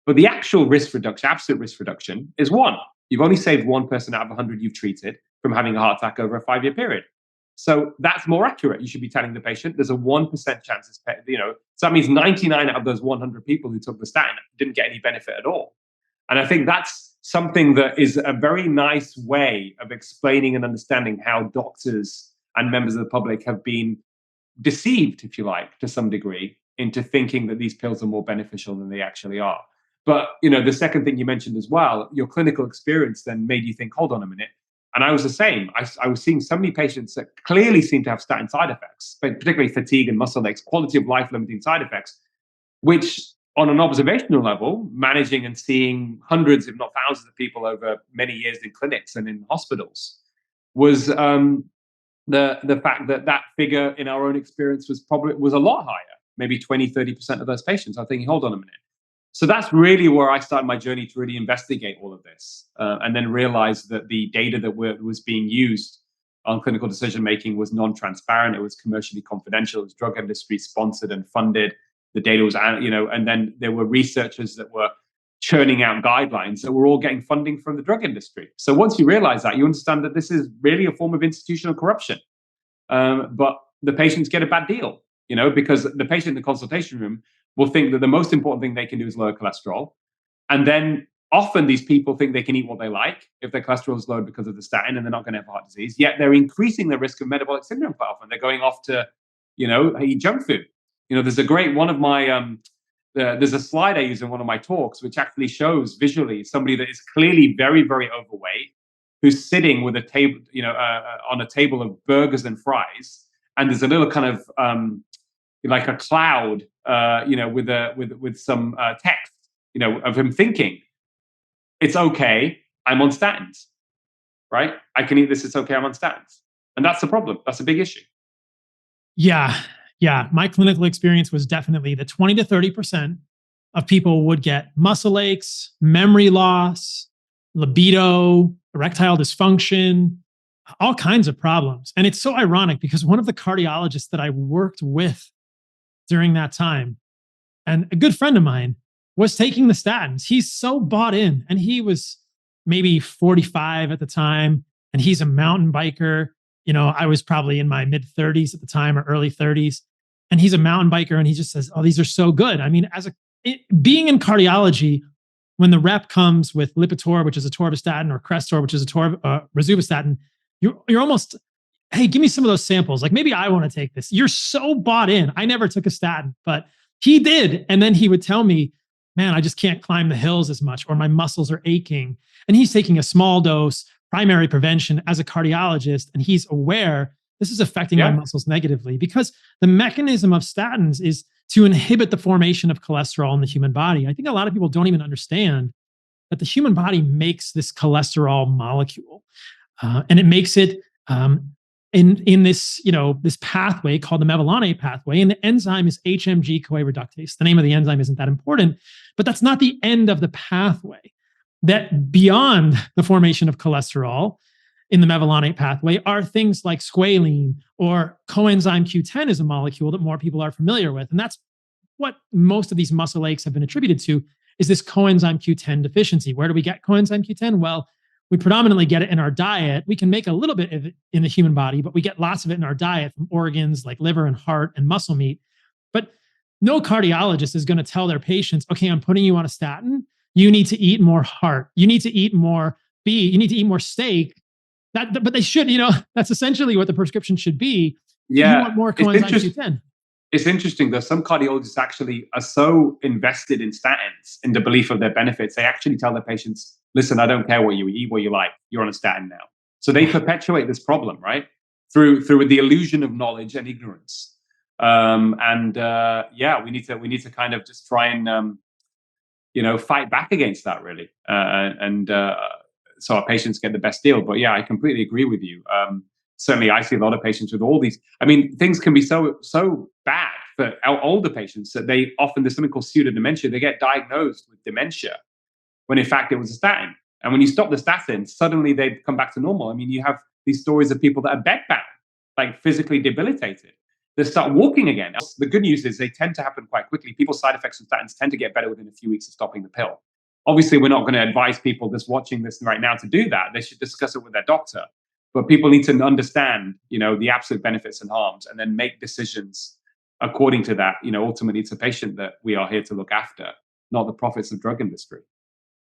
But the actual risk reduction, absolute risk reduction, is 1. You've only saved 1 person out of 100 you've treated from having a heart attack over a 5-year period. So that's more accurate. You should be telling the patient there's a 1% chance, so that means 99 out of those 100 people who took the statin didn't get any benefit at all. And I think that's something that is a very nice way of explaining and understanding how doctors and members of the public have been deceived, if you like, to some degree, into thinking that these pills are more beneficial than they actually are. But, the second thing you mentioned as well, your clinical experience then made you think, hold on a minute. And I was the same. I was seeing so many patients that clearly seem to have statin side effects, but particularly fatigue and muscle aches, quality of life limiting side effects, which on an observational level, managing and seeing hundreds, if not thousands of people over many years in clinics and in hospitals, was the fact that figure in our own experience was a lot higher, maybe 20, 30% of those patients. I'm thinking, hold on a minute. So that's really where I started my journey to really investigate all of this, and then realize that the data that was being used on clinical decision making was non-transparent. It was commercially confidential. It was drug industry sponsored and funded. The data was, and then there were researchers that were churning out guidelines that were all getting funding from the drug industry. So once you realize that, you understand that this is really a form of institutional corruption. But the patients get a bad deal, because the patient in the consultation room will think that the most important thing they can do is lower cholesterol. And then often these people think they can eat what they like if their cholesterol is low because of the statin, and they're not going to have heart disease. Yet they're increasing the risk of metabolic syndrome quite often. They're going off to, eat junk food. There's a great one of my there's a slide I use in one of my talks which actually shows visually somebody that is clearly very, very overweight, who's sitting with a table, on a table of burgers and fries, and there's a little kind of like a cloud, with some text, of him thinking, it's okay, I'm on statins, right? I can eat this, it's okay, I'm on statins. And that's the problem. That's a big issue. Yeah. Yeah. My clinical experience was definitely the 20 to 30% of people would get muscle aches, memory loss, libido, erectile dysfunction, all kinds of problems. And it's so ironic because one of the cardiologists that I worked with during that time, and a good friend of mine, was taking the statins. He's so bought in, and he was maybe 45 at the time, and he's a mountain biker. I was probably in my mid 30s at the time, or early 30s, and he's a mountain biker, and he just says, "Oh, these are so good." I mean, being in cardiology, when the rep comes with Lipitor, which is a atorvastatin, or Crestor, which is a rosuvastatin, you're almost, hey, give me some of those samples. Like, maybe I want to take this. You're so bought in. I never took a statin, but he did. And then he would tell me, man, I just can't climb the hills as much, or my muscles are aching. And he's taking a small dose, primary prevention as a cardiologist, and he's aware this is affecting my muscles negatively, because the mechanism of statins is to inhibit the formation of cholesterol in the human body. I think a lot of people don't even understand that the human body makes this cholesterol molecule, and it makes it in this, this pathway called the mevalonate pathway, and the enzyme is HMG-CoA reductase. The name of the enzyme isn't that important, but that's not the end of the pathway. That beyond the formation of cholesterol in the mevalonate pathway are things like squalene, or coenzyme Q10 is a molecule that more people are familiar with. And that's what most of these muscle aches have been attributed to, is this coenzyme Q10 deficiency. Where do we get coenzyme Q10? Well, we predominantly get it in our diet. We can make a little bit of it in the human body, but we get lots of it in our diet from organs like liver and heart and muscle meat. But no cardiologist is going to tell their patients, okay, I'm putting you on a statin. You need to eat more heart. You need to eat more beef. You need to eat more steak. But they should, that's essentially what the prescription should be. Yeah. You want more coenzyme Q10. It's interesting that some cardiologists actually are so invested in statins, in the belief of their benefits, they actually tell their patients, listen, I don't care what you eat, what you like, you're on a statin now. So they perpetuate this problem, right? Through the illusion of knowledge and ignorance. We need to kind of just try and, fight back against that, really. So our patients get the best deal. But yeah, I completely agree with you. Certainly, I see a lot of patients with all these. I mean, things can be so bad for our older patients that there's something called pseudodementia. They get diagnosed with dementia when in fact it was a statin. And when you stop the statin, suddenly they come back to normal. I mean, you have these stories of people that are bedbound, like physically debilitated. They start walking again. The good news is they tend to happen quite quickly. People's side effects of statins tend to get better within a few weeks of stopping the pill. Obviously, we're not going to advise people just watching this right now to do that. They should discuss it with their doctor. But people need to understand, the absolute benefits and harms, and then make decisions according to that. Ultimately, it's a patient that we are here to look after, not the profits of drug industry.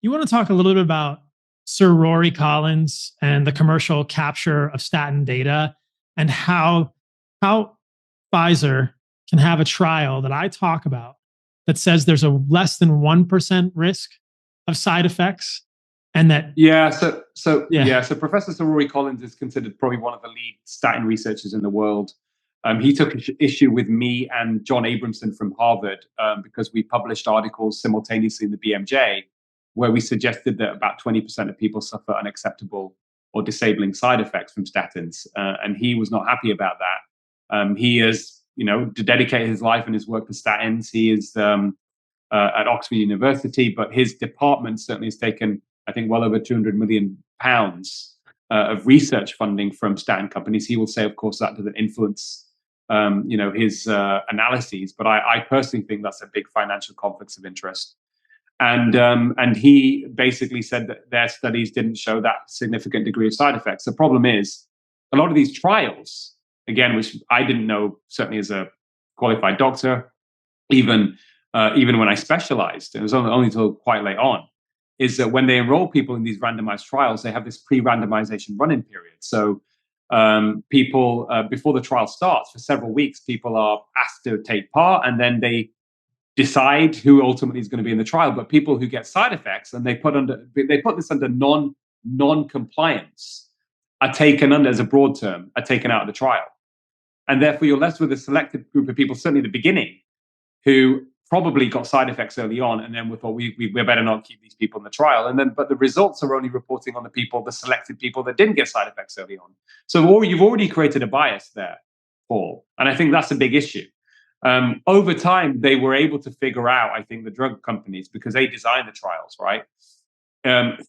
You want to talk a little bit about Sir Rory Collins and the commercial capture of statin data, and how Pfizer can have a trial that I talk about that says there's a less than 1% risk of side effects, and that So Professor Sir Rory Collins is considered probably one of the lead statin researchers in the world. He took issue with me and John Abramson from Harvard because we published articles simultaneously in the BMJ where we suggested that about 20% of people suffer unacceptable or disabling side effects from statins, and he was not happy about that. He has, dedicated his life and his work to statins. He is at Oxford University, but his department certainly has taken, I think, well over £200 million of research funding from statin companies. He will say, of course, that doesn't influence, his analyses, but I personally think that's a big financial conflict of interest. And he basically said that their studies didn't show that significant degree of side effects. The problem is a lot of these trials, again, which I didn't know, certainly as a qualified doctor, even when I specialized, it was only until quite late on, is that when they enroll people in these randomized trials, they have this pre-randomization run-in period. So people, before the trial starts, for several weeks, people are asked to take part, and then they decide who ultimately is going to be in the trial. But people who get side effects, and they put this under non-compliance, are taken under, as a broad term, are taken out of the trial. And therefore, you're left with a selected group of people, certainly at the beginning, who probably got side effects early on, and then we thought we're better not keep these people in the trial. But the results are only reporting on the selected people that didn't get side effects early on. So you've already created a bias there, Paul. And I think that's a big issue. Over time, they were able to figure out, I think, the drug companies, because they designed the trials, right?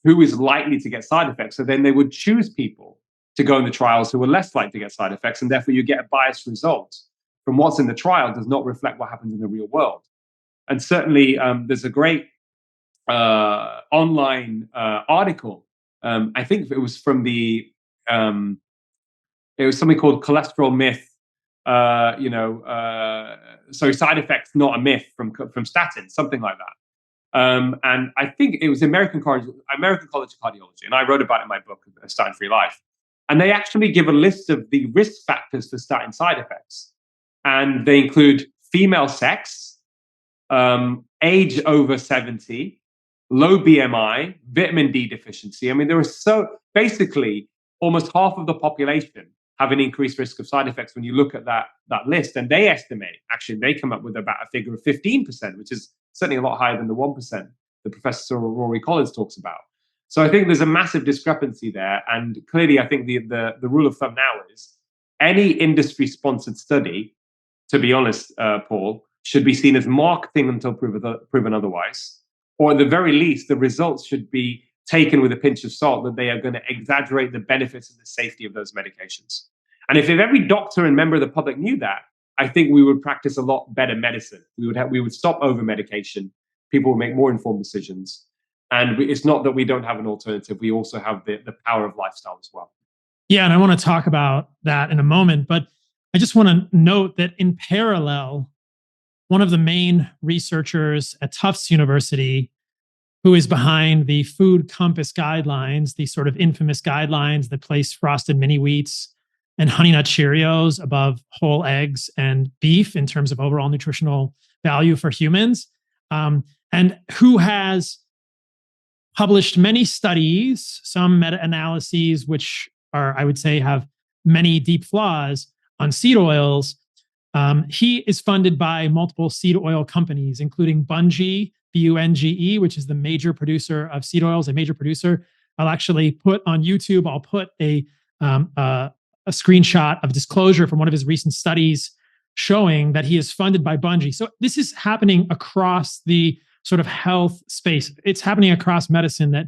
Who is likely to get side effects. So then they would choose people to go in the trials who were less likely to get side effects. And therefore, you get a biased result from what's in the trial does not reflect what happens in the real world. And certainly, there's a great online article. I think it was from it was something called Cholesterol Myth. So side effects not a myth from statins, something like that. And I think it was American College of Cardiology, and I wrote about it in my book, Statin Free Life. And they actually give a list of the risk factors for statin side effects, and they include female sex, age over 70, low BMI, vitamin D deficiency. I mean, basically almost half of the population have an increased risk of side effects when you look at that list. And they estimate, actually, they come up with about a figure of 15%, which is certainly a lot higher than the 1% that Professor Rory Collins talks about. So I think there's a massive discrepancy there. And clearly, I think the rule of thumb now is any industry-sponsored study, to be honest, Paul, should be seen as marketing until proven otherwise. Or at the very least, the results should be taken with a pinch of salt, that they are going to exaggerate the benefits and the safety of those medications. And if every doctor and member of the public knew that, I think we would practice a lot better medicine. We would stop over medication. People would make more informed decisions. And it's not that we don't have an alternative. We also have the power of lifestyle as well. Yeah, and I want to talk about that in a moment. But I just want to note that in parallel, one of the main researchers at Tufts University, who is behind the Food Compass guidelines, the sort of infamous guidelines that place frosted mini wheats and Honey Nut Cheerios above whole eggs and beef in terms of overall nutritional value for humans, and who has published many studies, some meta-analyses, which are, I would say, have many deep flaws on seed oils. He is funded by multiple seed oil companies, including Bunge, Bunge, which is the major producer of seed oils, a major producer. I'll actually put on YouTube, I'll put a screenshot of disclosure from one of his recent studies showing that he is funded by Bunge. So this is happening across the sort of health space. It's happening across medicine, that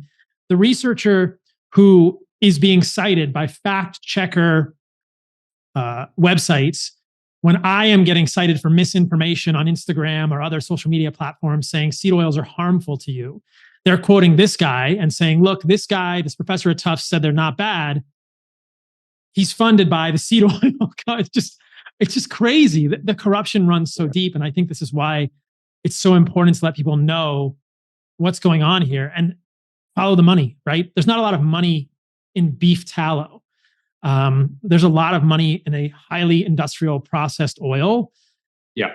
the researcher who is being cited by fact checker websites, when I am getting cited for misinformation on Instagram or other social media platforms saying seed oils are harmful to you, they're quoting this guy and saying, look, this professor at Tufts said they're not bad. He's funded by the seed oil. It's just crazy. The corruption runs so deep. And I think this is why it's so important to let people know what's going on here and follow the money, right? There's not a lot of money in beef tallow. There's a lot of money in a highly industrial processed oil. Yeah.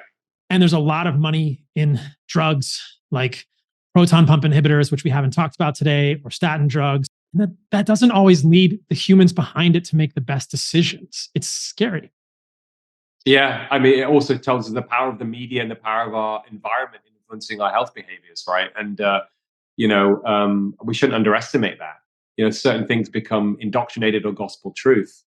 And there's a lot of money in drugs like proton pump inhibitors, which we haven't talked about today, or statin drugs. And that doesn't always lead the humans behind it to make the best decisions. It's scary. Yeah. I mean, it also tells us the power of the media and the power of our environment influencing our health behaviors, right? And, we shouldn't underestimate that. Certain things become indoctrinated or gospel truth,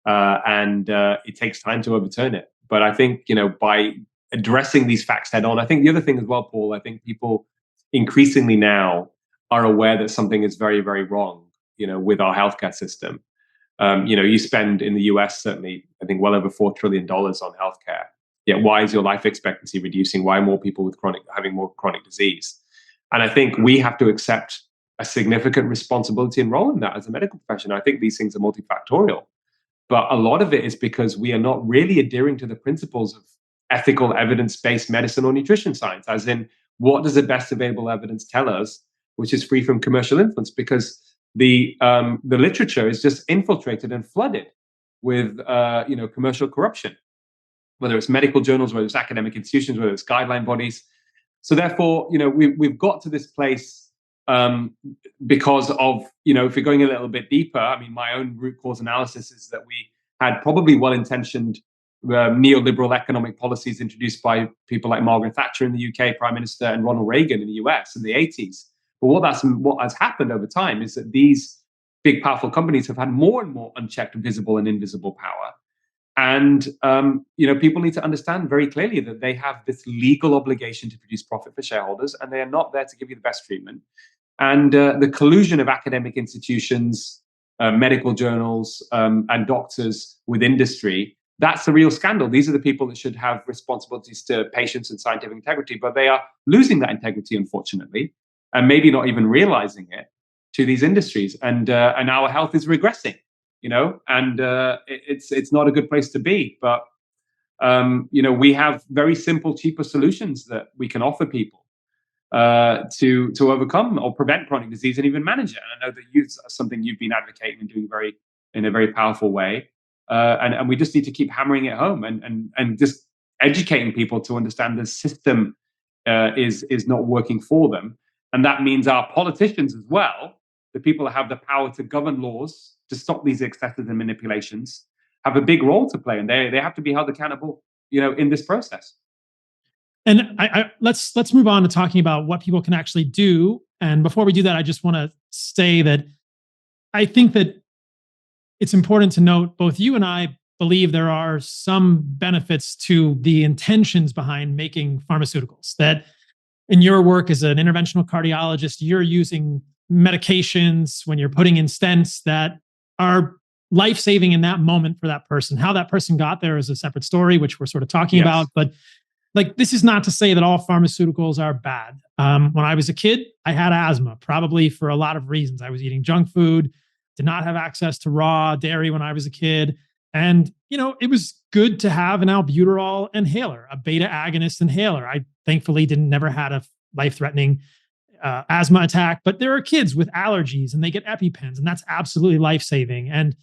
and it takes time to overturn it. But I think, by addressing these facts head on, I think the other thing as well, Paul, I think people increasingly now are aware that something is very, very wrong, with our healthcare system. You spend in the US, certainly, I think well over $4 trillion on healthcare. Yet why is your life expectancy reducing? Why are more people having more chronic disease? And I think we have to accept a significant responsibility and role in that as a medical profession. I think these things are multifactorial, but a lot of it is because we are not really adhering to the principles of ethical evidence-based medicine or nutrition science, as in, what does the best available evidence tell us which is free from commercial influence, because the literature is just infiltrated and flooded with commercial corruption, whether it's medical journals, whether it's academic institutions, whether it's guideline bodies. So therefore, we've got to this place because of, if you're going a little bit deeper, I mean, my own root cause analysis is that we had probably well-intentioned neoliberal economic policies introduced by people like Margaret Thatcher in the UK, Prime Minister, and Ronald Reagan in the US in the 80s. But what has happened over time is that these big, powerful companies have had more and more unchecked, visible and invisible power. And people need to understand very clearly that they have this legal obligation to produce profit for shareholders, and they are not there to give you the best treatment. And the collusion of academic institutions, medical journals, and doctors with industry, that's the real scandal. These are the people that should have responsibilities to patients and scientific integrity, but they are losing that integrity, unfortunately, and maybe not even realizing it, to these industries. And our health is regressing, and it's not a good place to be. But we have very simple, cheaper solutions that we can offer people to overcome or prevent chronic disease and even manage it. And I know that it's something you've been advocating and doing in a very powerful way. And we just need to keep hammering it home and just educating people to understand the system is not working for them. And that means our politicians as well, the people that have the power to govern laws to stop these excesses and manipulations, have a big role to play, and they have to be held accountable, in this process. And let's move on to talking about what people can actually do. And before we do that, I just want to say that I think that it's important to note both you and I believe there are some benefits to the intentions behind making pharmaceuticals. That in your work as an interventional cardiologist, you're using medications when you're putting in stents that are life-saving in that moment for that person. How that person got there is a separate story, which we're sort of talking about. But this is not to say that all pharmaceuticals are bad. When I was a kid, I had asthma, probably for a lot of reasons. I was eating junk food, did not have access to raw dairy when I was a kid. And, it was good to have an albuterol inhaler, a beta agonist inhaler. I thankfully never had a life-threatening asthma attack, but there are kids with allergies and they get EpiPens, and that's absolutely life-saving. And,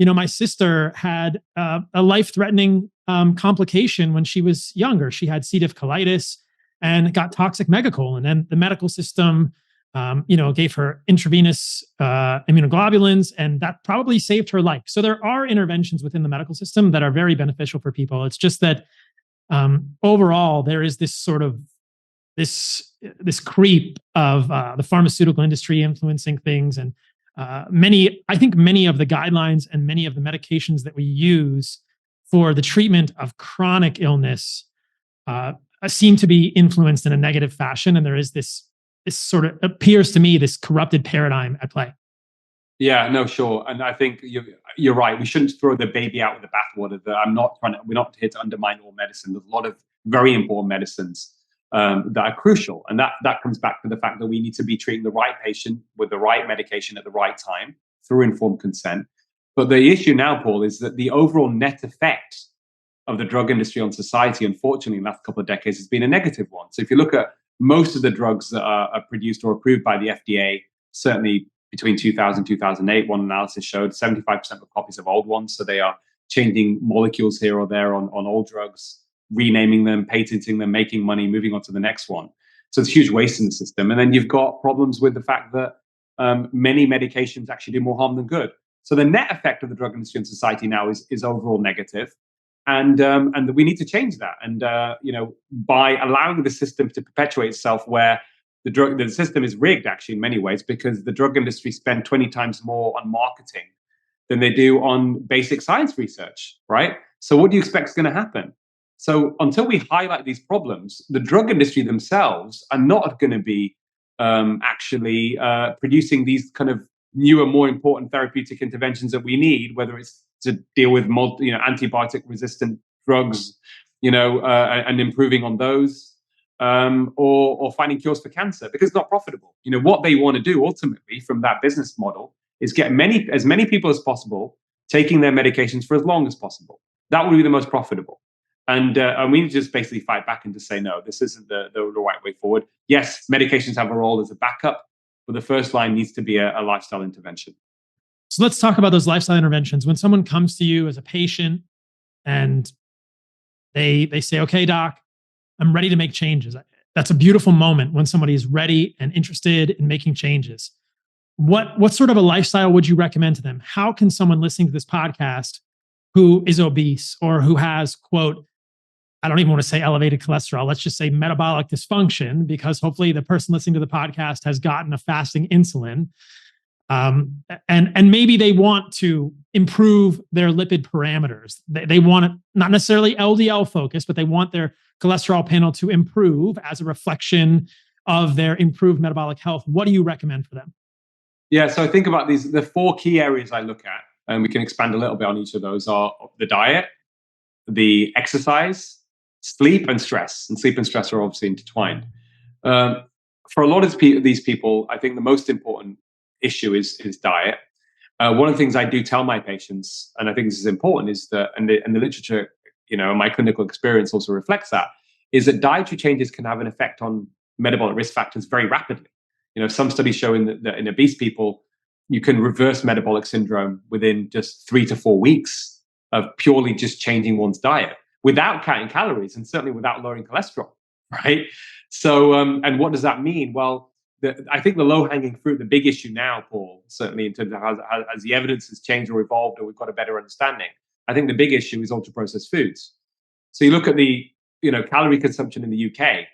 my sister had a life-threatening complication when she was younger. She had C. diff colitis and got toxic megacolon, and the medical system gave her intravenous immunoglobulins, and that probably saved her life. So there are interventions within the medical system that are very beneficial for people. It's just that overall, there is this sort of this creep of the pharmaceutical industry influencing things, and I think many of the guidelines and many of the medications that we use for the treatment of chronic illness seem to be influenced in a negative fashion, and there is this sort of appears to me this corrupted paradigm at play. Yeah, no, sure. And I think you're right. We shouldn't throw the baby out with the bathwater. We're not here to undermine all medicine. There's a lot of very important medicines that are crucial. And that comes back to the fact that we need to be treating the right patient with the right medication at the right time through informed consent. But the issue now, Paul, is that the overall net effect of the drug industry on society, unfortunately, in the last couple of decades has been a negative one. So if you look at most of the drugs that are produced or approved by the FDA, certainly between 2000 and 2008, one analysis showed 75% of copies of old ones. So they are changing molecules here or there on old drugs, renaming them, patenting them, making money, moving on to the next one. So it's huge waste in the system. And then you've got problems with the fact that many medications actually do more harm than good. So the net effect of the drug industry on society now is overall negative. And we need to change that. And by allowing the system to perpetuate itself, where the system is rigged actually in many ways, because the drug industry spend 20 times more on marketing than they do on basic science research, right? So what do you expect is going to happen? So until we highlight these problems, the drug industry themselves are not going to be actually producing these kind of newer, more important therapeutic interventions that we need, whether it's to deal with antibiotic-resistant drugs, and improving on those, or finding cures for cancer, because it's not profitable. What they want to do ultimately from that business model is get as many people as possible taking their medications for as long as possible. That would be the most profitable. And we need to just basically fight back and to say, no, this isn't the right way forward. Yes, medications have a role as a backup, but the first line needs to be a lifestyle intervention. So let's talk about those lifestyle interventions. When someone comes to you as a patient and they say, okay, doc, I'm ready to make changes. That's a beautiful moment when somebody is ready and interested in making changes. What sort of a lifestyle would you recommend to them? How can someone listening to this podcast who is obese or who has, quote, I don't even want to say elevated cholesterol, let's just say metabolic dysfunction, because hopefully the person listening to the podcast has gotten a fasting insulin. And maybe they want to improve their lipid parameters. They want it, not necessarily LDL focus, but they want their cholesterol panel to improve as a reflection of their improved metabolic health. What do you recommend for them? Yeah, so I think about the four key areas I look at, and we can expand a little bit on each of those, are the diet, the exercise, sleep, and stress. And sleep and stress are obviously intertwined. For a lot of these people, I think the most important issue is diet. One of the things I do tell my patients, and I think this is important, is that, and the literature, my clinical experience also reflects that, is that dietary changes can have an effect on metabolic risk factors very rapidly. Some studies showing that in obese people, you can reverse metabolic syndrome within just 3 to 4 weeks of purely just changing one's diet without counting calories and certainly without lowering cholesterol, right? So, and what does that mean? Well, I think the low-hanging fruit, the big issue now, Paul, certainly in terms of as the evidence has changed or evolved or we've got a better understanding, I think the big issue is ultra-processed foods. So you look at the calorie consumption in the UK,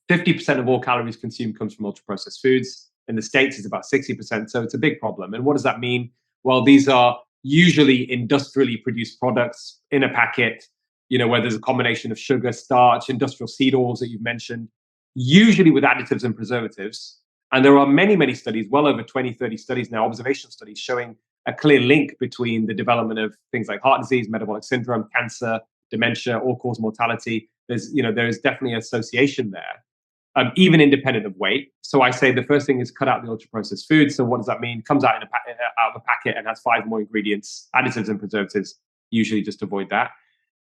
50% of all calories consumed comes from ultra-processed foods. In the States, it's about 60%. So it's a big problem. And what does that mean? Well, these are usually industrially produced products in a packet, where there's a combination of sugar, starch, industrial seed oils that you've mentioned, usually with additives and preservatives. And there are many, many studies, well over 20, 30 studies now, observational studies showing a clear link between the development of things like heart disease, metabolic syndrome, cancer, dementia, all-cause mortality. There is definitely an association there. Even independent of weight. So I say the first thing is cut out the ultra-processed foods. So what does that mean? Comes out out of a packet and has 5 more ingredients, additives and preservatives. Usually just avoid that.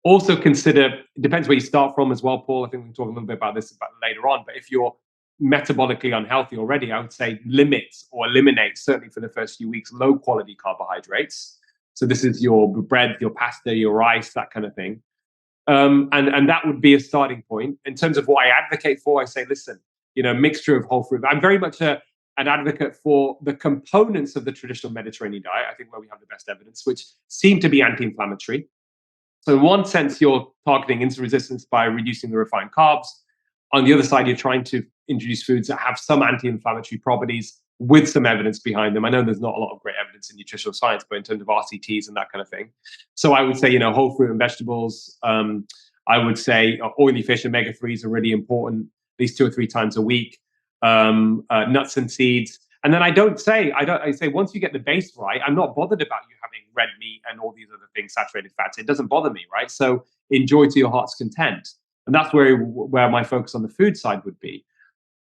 Also consider, it depends where you start from as well, Paul. I think we can talk a little bit about this later on. But if you're metabolically unhealthy already, I would say limit or eliminate, certainly for the first few weeks, low-quality carbohydrates. So this is your bread, your pasta, your rice, that kind of thing. And that would be a starting point. In terms of what I advocate for, I say, listen, mixture of whole fruit. I'm very much an advocate for the components of the traditional Mediterranean diet, I think where we have the best evidence, which seem to be anti-inflammatory. So in one sense, you're targeting insulin resistance by reducing the refined carbs. On the other side, you're trying to introduce foods that have some anti-inflammatory properties with some evidence behind them. I know there's not a lot of great evidence in nutritional science, but in terms of RCTs and that kind of thing. So I would say, whole fruit and vegetables. I would say oily fish, omega-3s are really important, at least 2 or 3 times a week. Nuts and seeds. And then I say once you get the base right, I'm not bothered about you having red meat and all these other things, saturated fats. It doesn't bother me, right? So enjoy to your heart's content. And that's where my focus on the food side would be.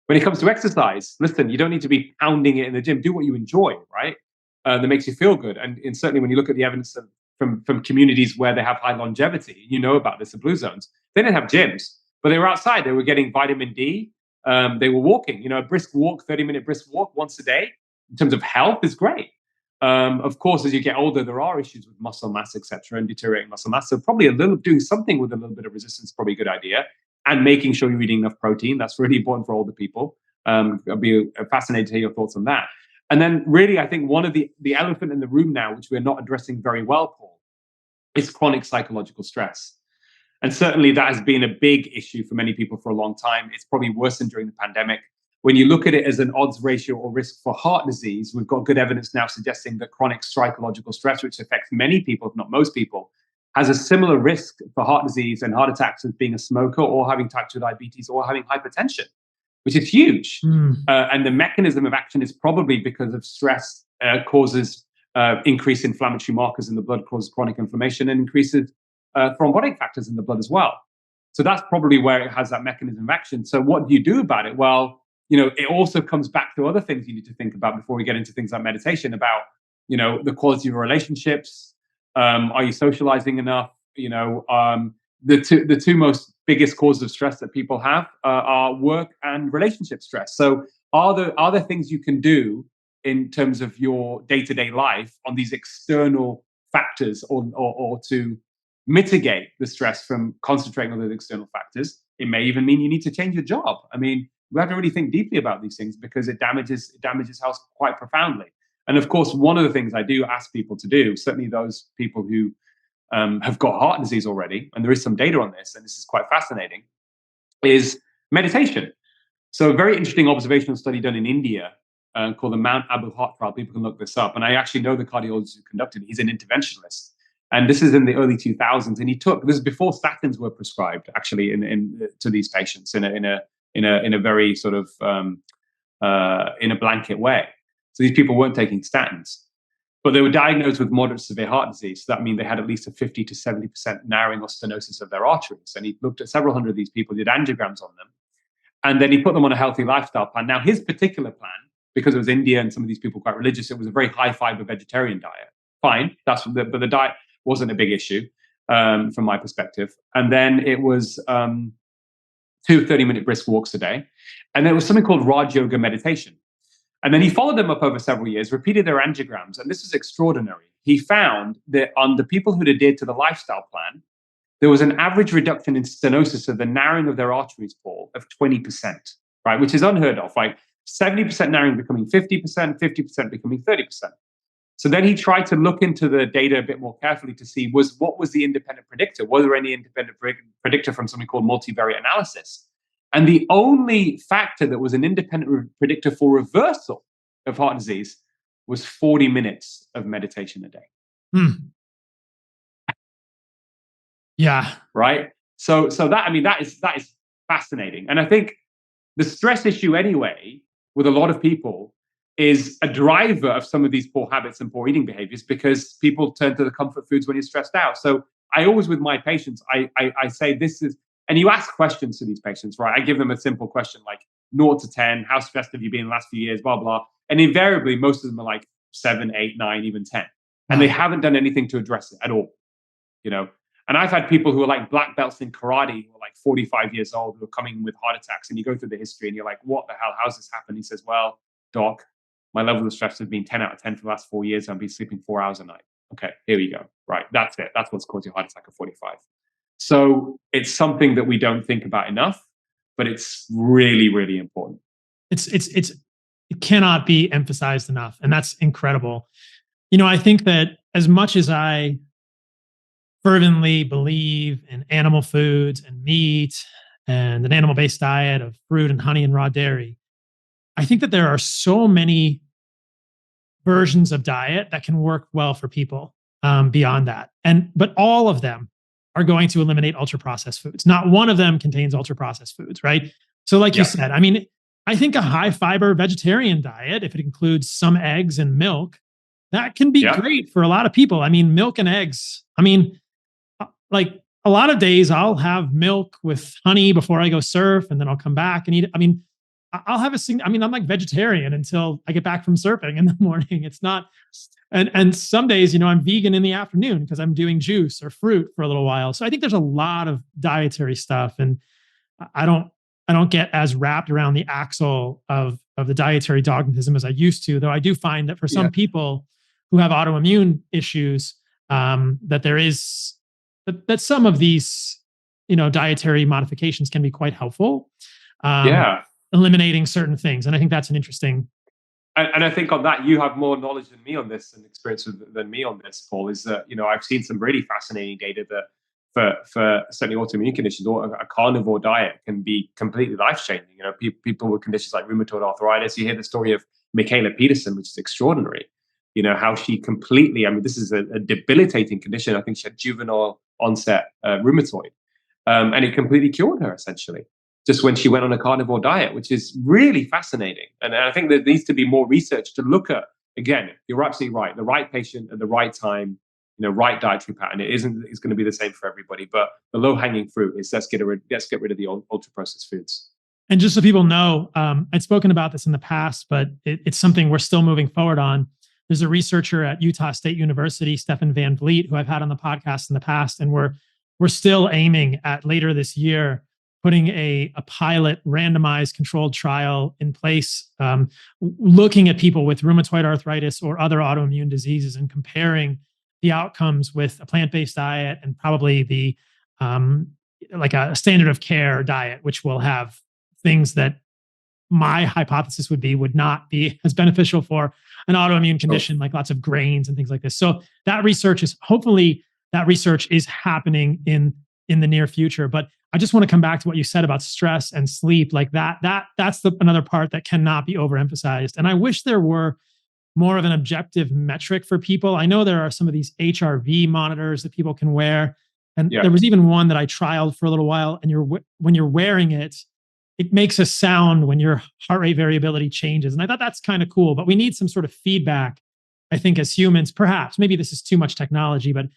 When it comes to exercise, listen, you don't need to be pounding it in the gym. Do what you enjoy, right? That makes you feel good. And certainly when you look at the evidence from communities where they have high longevity, about this, the blue zones, they didn't have gyms, but they were outside. They were getting vitamin D. They were walking, a brisk walk, 30-minute brisk walk once a day in terms of health is great. Of course, as you get older, there are issues with muscle mass, etc., and deteriorating muscle mass. So probably doing something with a little bit of resistance is probably a good idea. And making sure you're eating enough protein. That's really important for older people. I'll be fascinated to hear your thoughts on that. And then really, I think one of the elephant in the room now, which we're not addressing very well, Paul, is chronic psychological stress. And certainly that has been a big issue for many people for a long time. It's probably worsened during the pandemic. When you look at it as an odds ratio or risk for heart disease, we've got good evidence now suggesting that chronic psychological stress, which affects many people, if not most people, has a similar risk for heart disease and heart attacks as being a smoker or having type 2 diabetes or having hypertension, which is huge. And the mechanism of action is probably because of stress causes increased inflammatory markers in the blood, causes chronic inflammation, and increases thrombotic factors in the blood as well. So that's probably where it has that mechanism of action. So what do you do about it? Well, it also comes back to other things you need to think about before we get into things like meditation, about, the quality of relationships. Are you socializing enough? The two most biggest causes of stress that people have are work and relationship stress. So are there things you can do in terms of your day-to-day life on these external factors, or to mitigate the stress from concentrating on those external factors? It may even mean you need to change your job. I mean, we have to really think deeply about these things, because it damages health quite profoundly. And of course, one of the things I do ask people to do, certainly those people who have got heart disease already, and there is some data on this, and this is quite fascinating, is meditation. So a very interesting observational study done in India, called the Mount Abu Hot trial. People can look this up. And I actually know the cardiologist who conducted it. He's an interventionalist. And this is in the early 2000s. And this is before statins were prescribed, actually, to these patients in a very sort of in a blanket way. So these people weren't taking statins, but they were diagnosed with moderate to severe heart disease. So that means they had at least a 50 to 70% narrowing or stenosis of their arteries. And he looked at several hundred of these people, did angiograms on them, and then he put them on a healthy lifestyle plan. Now, his particular plan, because it was India and some of these people quite religious, it was a very high fiber vegetarian diet. Fine, but the diet wasn't a big issue from my perspective. And then it was 2 30-minute brisk walks a day. And there was something called Raj Yoga meditation. And then he followed them up over several years, repeated their angiograms. And this is extraordinary. He found that on the people who adhered to the lifestyle plan, there was an average reduction in stenosis, of the narrowing of their arteries, Paul, of 20%, right? Which is unheard of. Like 70% narrowing becoming 50%, 50% becoming 30%. So then he tried to look into the data a bit more carefully to see what was the independent predictor? Was there any independent predictor from something called multivariate analysis? And the only factor that was an independent predictor for reversal of heart disease was 40 minutes of meditation a day. Yeah. Right. So that is fascinating. And I think the stress issue anyway, with a lot of people, is a driver of some of these poor habits and poor eating behaviors, because people turn to the comfort foods when you're stressed out. So I always, with my patients, I say this is, and you ask questions to these patients, right? I give them a simple question like 0 to 10, how stressed have you been in the last few years, blah, blah. And invariably, most of them are like 7, 8, 9, even 10. And they haven't done anything to address it at all, And I've had people who are like black belts in karate, who are like 45 years old, who are coming with heart attacks. And you go through the history and you're like, what the hell? How's this happened? He says, well, doc, my level of stress has been 10 out of 10 for the last 4 years. I've been sleeping 4 hours a night. Okay, here we go. Right, that's it. That's what's caused your heart attack at 45. So it's something that we don't think about enough, but it's really, really important. It cannot be emphasized enough. And that's incredible. I think that as much as I fervently believe in animal foods and meat and an animal-based diet of fruit and honey and raw dairy, I think that there are so many versions of diet that can work well for people beyond that. But all of them are going to eliminate ultra-processed foods. Not one of them contains ultra-processed foods, right? So like you said, I think a high-fiber vegetarian diet, if it includes some eggs and milk, that can be great for a lot of people. Milk and eggs. Like a lot of days I'll have milk with honey before I go surf, and then I'll come back and eat it. I'll have I'm like vegetarian until I get back from surfing in the morning. It's not, and some days, I'm vegan in the afternoon because I'm doing juice or fruit for a little while. So I think there's a lot of dietary stuff, and I don't get as wrapped around the axle of the dietary dogmatism as I used to, though I do find that for some people who have autoimmune issues, that there is, that some of these, dietary modifications can be quite helpful. Eliminating certain things. And I think that's an interesting. And I think on that, you have more knowledge than me on this, and experience than me on this, Paul, is that, I've seen some really fascinating data that for certainly autoimmune conditions, or a carnivore diet can be completely life-changing. People with conditions like rheumatoid arthritis, you hear the story of Michaela Peterson, which is extraordinary. How she completely, this is a debilitating condition. I think she had juvenile onset rheumatoid, and it completely cured her, essentially, just when she went on a carnivore diet, which is really fascinating. And I think there needs to be more research to look at, again, you're absolutely right, the right patient at the right time, right dietary pattern. It's going to be the same for everybody, but the low-hanging fruit is let's get rid of the ultra-processed foods. And just so people know, I'd spoken about this in the past, but it's something we're still moving forward on. There's a researcher at Utah State University, Stefan Van Vliet, who I've had on the podcast in the past, and we're still aiming at later this year putting a pilot randomized controlled trial in place, looking at people with rheumatoid arthritis or other autoimmune diseases and comparing the outcomes with a plant-based diet and probably the like a standard of care diet, which will have things that my hypothesis would not be as beneficial for an autoimmune condition, like lots of grains and things like this. So that research is hopefully happening in the near future. But I just want to come back to what you said about stress and sleep. Like that's another part that cannot be overemphasized. And I wish there were more of an objective metric for people. I know there are some of these HRV monitors that people can wear. And there was even one that I trialed for a little while. And when you're wearing it, it makes a sound when your heart rate variability changes. And I thought that's kind of cool, but we need some sort of feedback, I think, as humans. Perhaps, maybe this is too much technology, but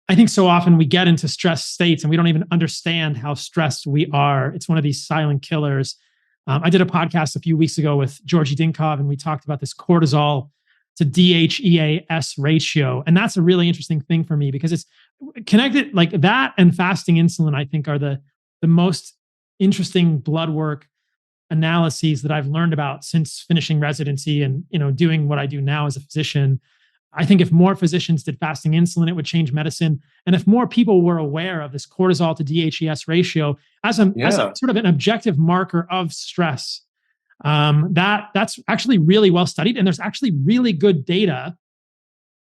I think so often we get into stress states and we don't even understand how stressed we are. It's one of these silent killers. I did a podcast a few weeks ago with Georgi Dinkov, and we talked about this cortisol to DHEAS ratio. And that's a really interesting thing for me because it's connected, like that and fasting insulin, I think, are the most interesting blood work analyses that I've learned about since finishing residency and doing what I do now as a physician. I think if more physicians did fasting insulin, it would change medicine. And if more people were aware of this cortisol to DHEAS ratio as a sort of an objective marker of stress, that's actually really well studied. And there's actually really good data.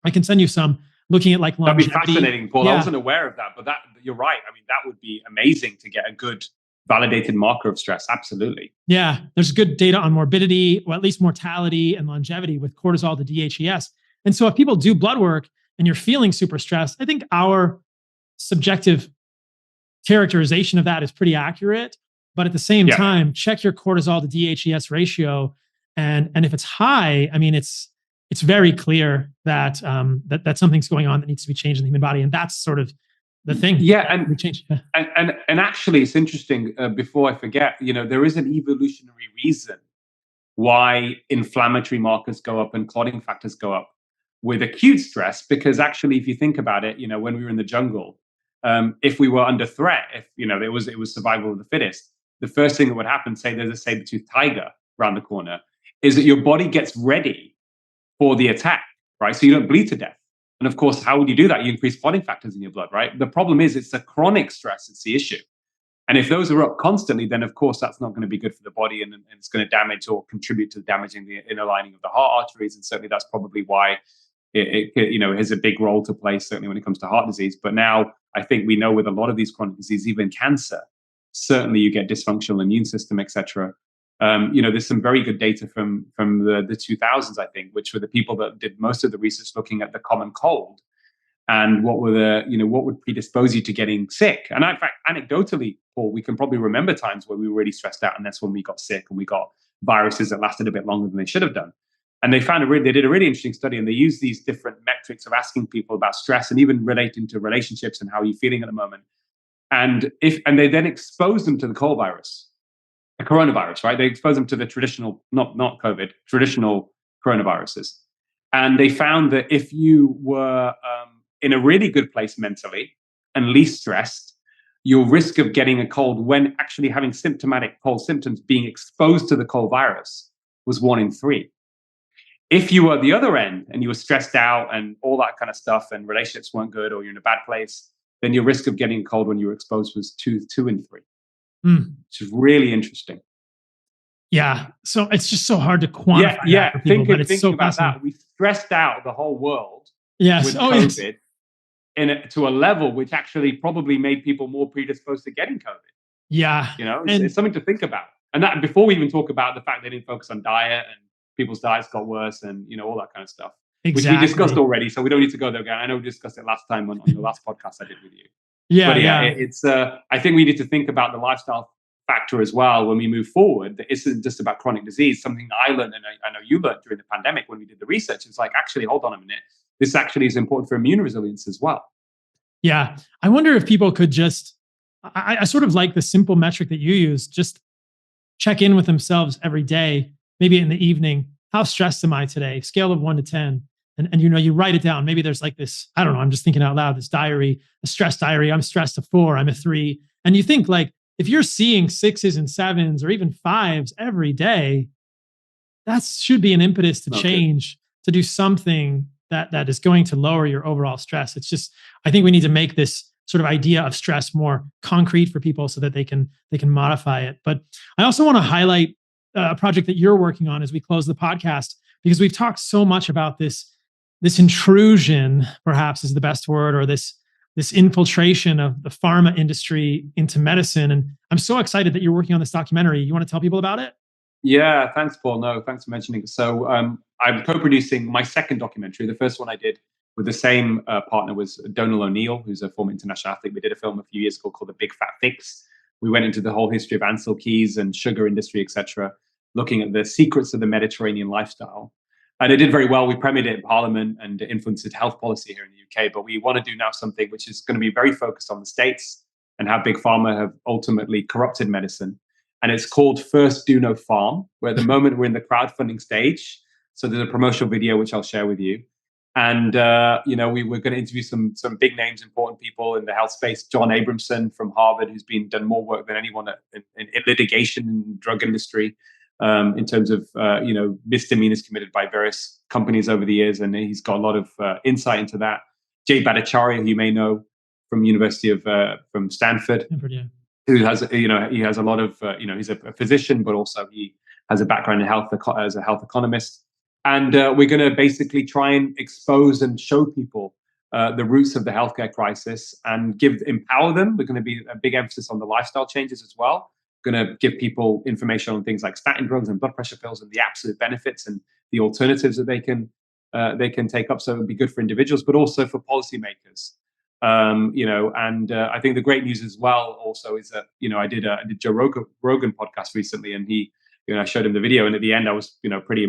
I can send you some looking at like longevity. That'd be fascinating, Paul. I wasn't aware of that, but you're right. I mean, that would be amazing to get a good validated marker of stress. Absolutely. Yeah. There's good data on morbidity, or at least mortality and longevity with cortisol to DHEAS. And so if people do blood work and you're feeling super stressed, I think our subjective characterization of that is pretty accurate. But at the same time, check your cortisol to DHEAS ratio. And if it's high, I mean, it's very clear that that something's going on that needs to be changed in the human body. And that's sort of the thing. And actually, it's interesting, before I forget, there is an evolutionary reason why inflammatory markers go up and clotting factors go up with acute stress, because actually, if you think about it, when we were in the jungle, if we were under threat, if it was survival of the fittest, the first thing that would happen, say there's a saber-toothed tiger around the corner, is that your body gets ready for the attack, right? So you don't bleed to death. And of course, how would you do that? You increase clotting factors in your blood, right? The problem is it's the chronic stress that's the issue. And if those are up constantly, then of course that's not going to be good for the body, and it's going to damage or contribute to damaging the inner lining of the heart arteries. And certainly that's probably why it has a big role to play, certainly when it comes to heart disease. But now I think we know with a lot of these chronic diseases, even cancer, certainly you get dysfunctional immune system, etc. There's some very good data from the 2000s, I think, which were the people that did most of the research looking at the common cold and what would predispose you to getting sick. And in fact, anecdotally, Paul, we can probably remember times where we were really stressed out, and that's when we got sick and we got viruses that lasted a bit longer than they should have done. And they did a really interesting study, and they used these different metrics of asking people about stress and even relating to relationships and how you're feeling at the moment. And they then exposed them to the cold virus, the coronavirus, right? They exposed them to the traditional, not COVID, traditional coronaviruses. And they found that if you were in a really good place mentally and least stressed, your risk of getting a cold when actually having symptomatic cold symptoms, being exposed to the cold virus, was 1 in 3. If you were at the other end and you were stressed out and all that kind of stuff and relationships weren't good or you're in a bad place, then your risk of getting a cold when you were exposed was 2 in 3, which is really interesting. Yeah. So it's just so hard to quantify. Yeah. For people, Think about that. We stressed out the whole world with COVID to a level which actually probably made people more predisposed to getting COVID. Yeah. It's something to think about. And that before we even talk about the fact they didn't focus on diet and people's diets got worse and all that kind of stuff, which we discussed already. So we don't need to go there again. I know we discussed it last time on the last podcast I did with you. It's I think we need to think about the lifestyle factor as well when we move forward. That isn't just about chronic disease. Something I learned, and I know you learned during the pandemic when we did the research. It's like, actually, hold on a minute. This actually is important for immune resilience as well. Yeah. I wonder if people could just, I sort of like the simple metric that you use, just check in with themselves every day, maybe in the evening. How stressed am I today? Scale of 1 to 10. And you write it down. Maybe there's like this, I don't know, I'm just thinking out loud, this diary, a stress diary. I'm stressed a 4, I'm a 3. And you think like, if you're seeing 6s and 7s or even 5s every day, that should be an impetus to change, to do something that is going to lower your overall stress. It's just, I think we need to make this sort of idea of stress more concrete for people so that they can modify it. But I also want to highlight a project that you're working on as we close the podcast, because we've talked so much about this intrusion, perhaps is the best word, or this infiltration of the pharma industry into medicine. And I'm so excited that you're working on this documentary. You want to tell people about it? Yeah, thanks, Paul. No, thanks for mentioning it. So I'm co-producing my second documentary. The first one I did with the same partner was Donal O'Neill, who's a former international athlete. We did a film a few years ago called The Big Fat Fix. We went into the whole history of Ansel Keys and sugar industry, etc., looking at the secrets of the Mediterranean lifestyle. And it did very well. We premiered it in Parliament and influenced health policy here in the UK. But we want to do now something which is going to be very focused on the States and how big pharma have ultimately corrupted medicine. And it's called First Do No Farm, where at the moment we're in the crowdfunding stage. So there's a promotional video, which I'll share with you. And, we're going to interview some big names, important people in the health space. John Abramson from Harvard, who's done more work than anyone in litigation in the drug industry, in terms of, misdemeanors committed by various companies over the years. And he's got a lot of insight into that. Jay Bhattacharya, who you may know from from Stanford. Yeah. Who has, he has a lot of, he's a physician, but also he has a background in health as a health economist. And we're going to basically try and expose and show people the roots of the healthcare crisis and empower them. We're going to be a big emphasis on the lifestyle changes as well. We're going to give people information on things like statin drugs and blood pressure pills and the absolute benefits and the alternatives that they can take up. So it would be good for individuals, but also for policymakers. I think the great news as well also is that, I did Joe Rogan podcast recently, and I showed him the video, and at the end I was, pretty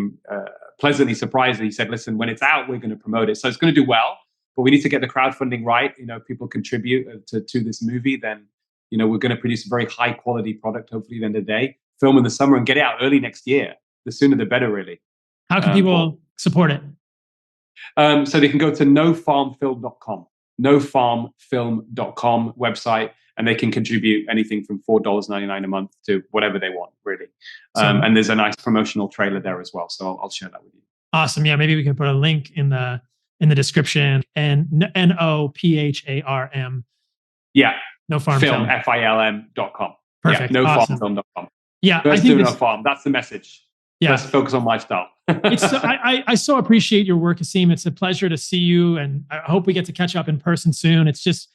pleasantly surprised that he said, listen, when it's out, we're going to promote it. So it's going to do well, but we need to get the crowdfunding right. People contribute to this movie, then, we're going to produce a very high quality product, hopefully at the end of the day, film in the summer and get it out early next year. The sooner the better, really. How can people support it? So they can go to nofarmfilm.com. nofarmfilm.com website, and they can contribute anything from $4.99 a month to whatever they want, really. And there's a nice promotional trailer there as well. So I'll share that with you. Awesome. Yeah, maybe we can put a link in the description. And NOPHARM. Yeah. No Farm Film, FILM.com. Perfect. Yeah, awesome. nofarmfilm.com. Yeah. First do no farm. That's the message. Yeah. Let's focus on lifestyle. I so appreciate your work, Aseem. It's a pleasure to see you, and I hope we get to catch up in person soon. It's just,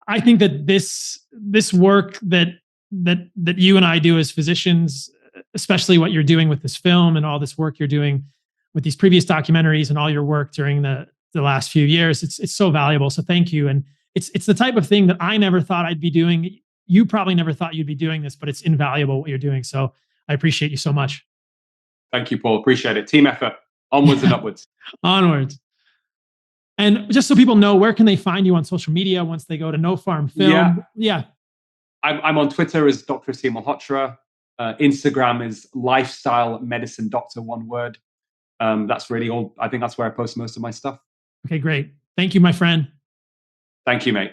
I think that this work that you and I do as physicians, especially what you're doing with this film and all this work you're doing with these previous documentaries and all your work during the last few years, it's so valuable. So thank you. And it's the type of thing that I never thought I'd be doing. You probably never thought you'd be doing this, but it's invaluable what you're doing. So I appreciate you so much. Thank you, Paul. Appreciate it. Team effort. Onwards and upwards. Onwards. And just so people know, where can they find you on social media once they go to No Farm Film? Yeah. I'm on Twitter as Dr. Aseem Malhotra. Instagram is Lifestyle Medicine Doctor, one word. That's really all. I think that's where I post most of my stuff. Okay, great. Thank you, my friend. Thank you, mate.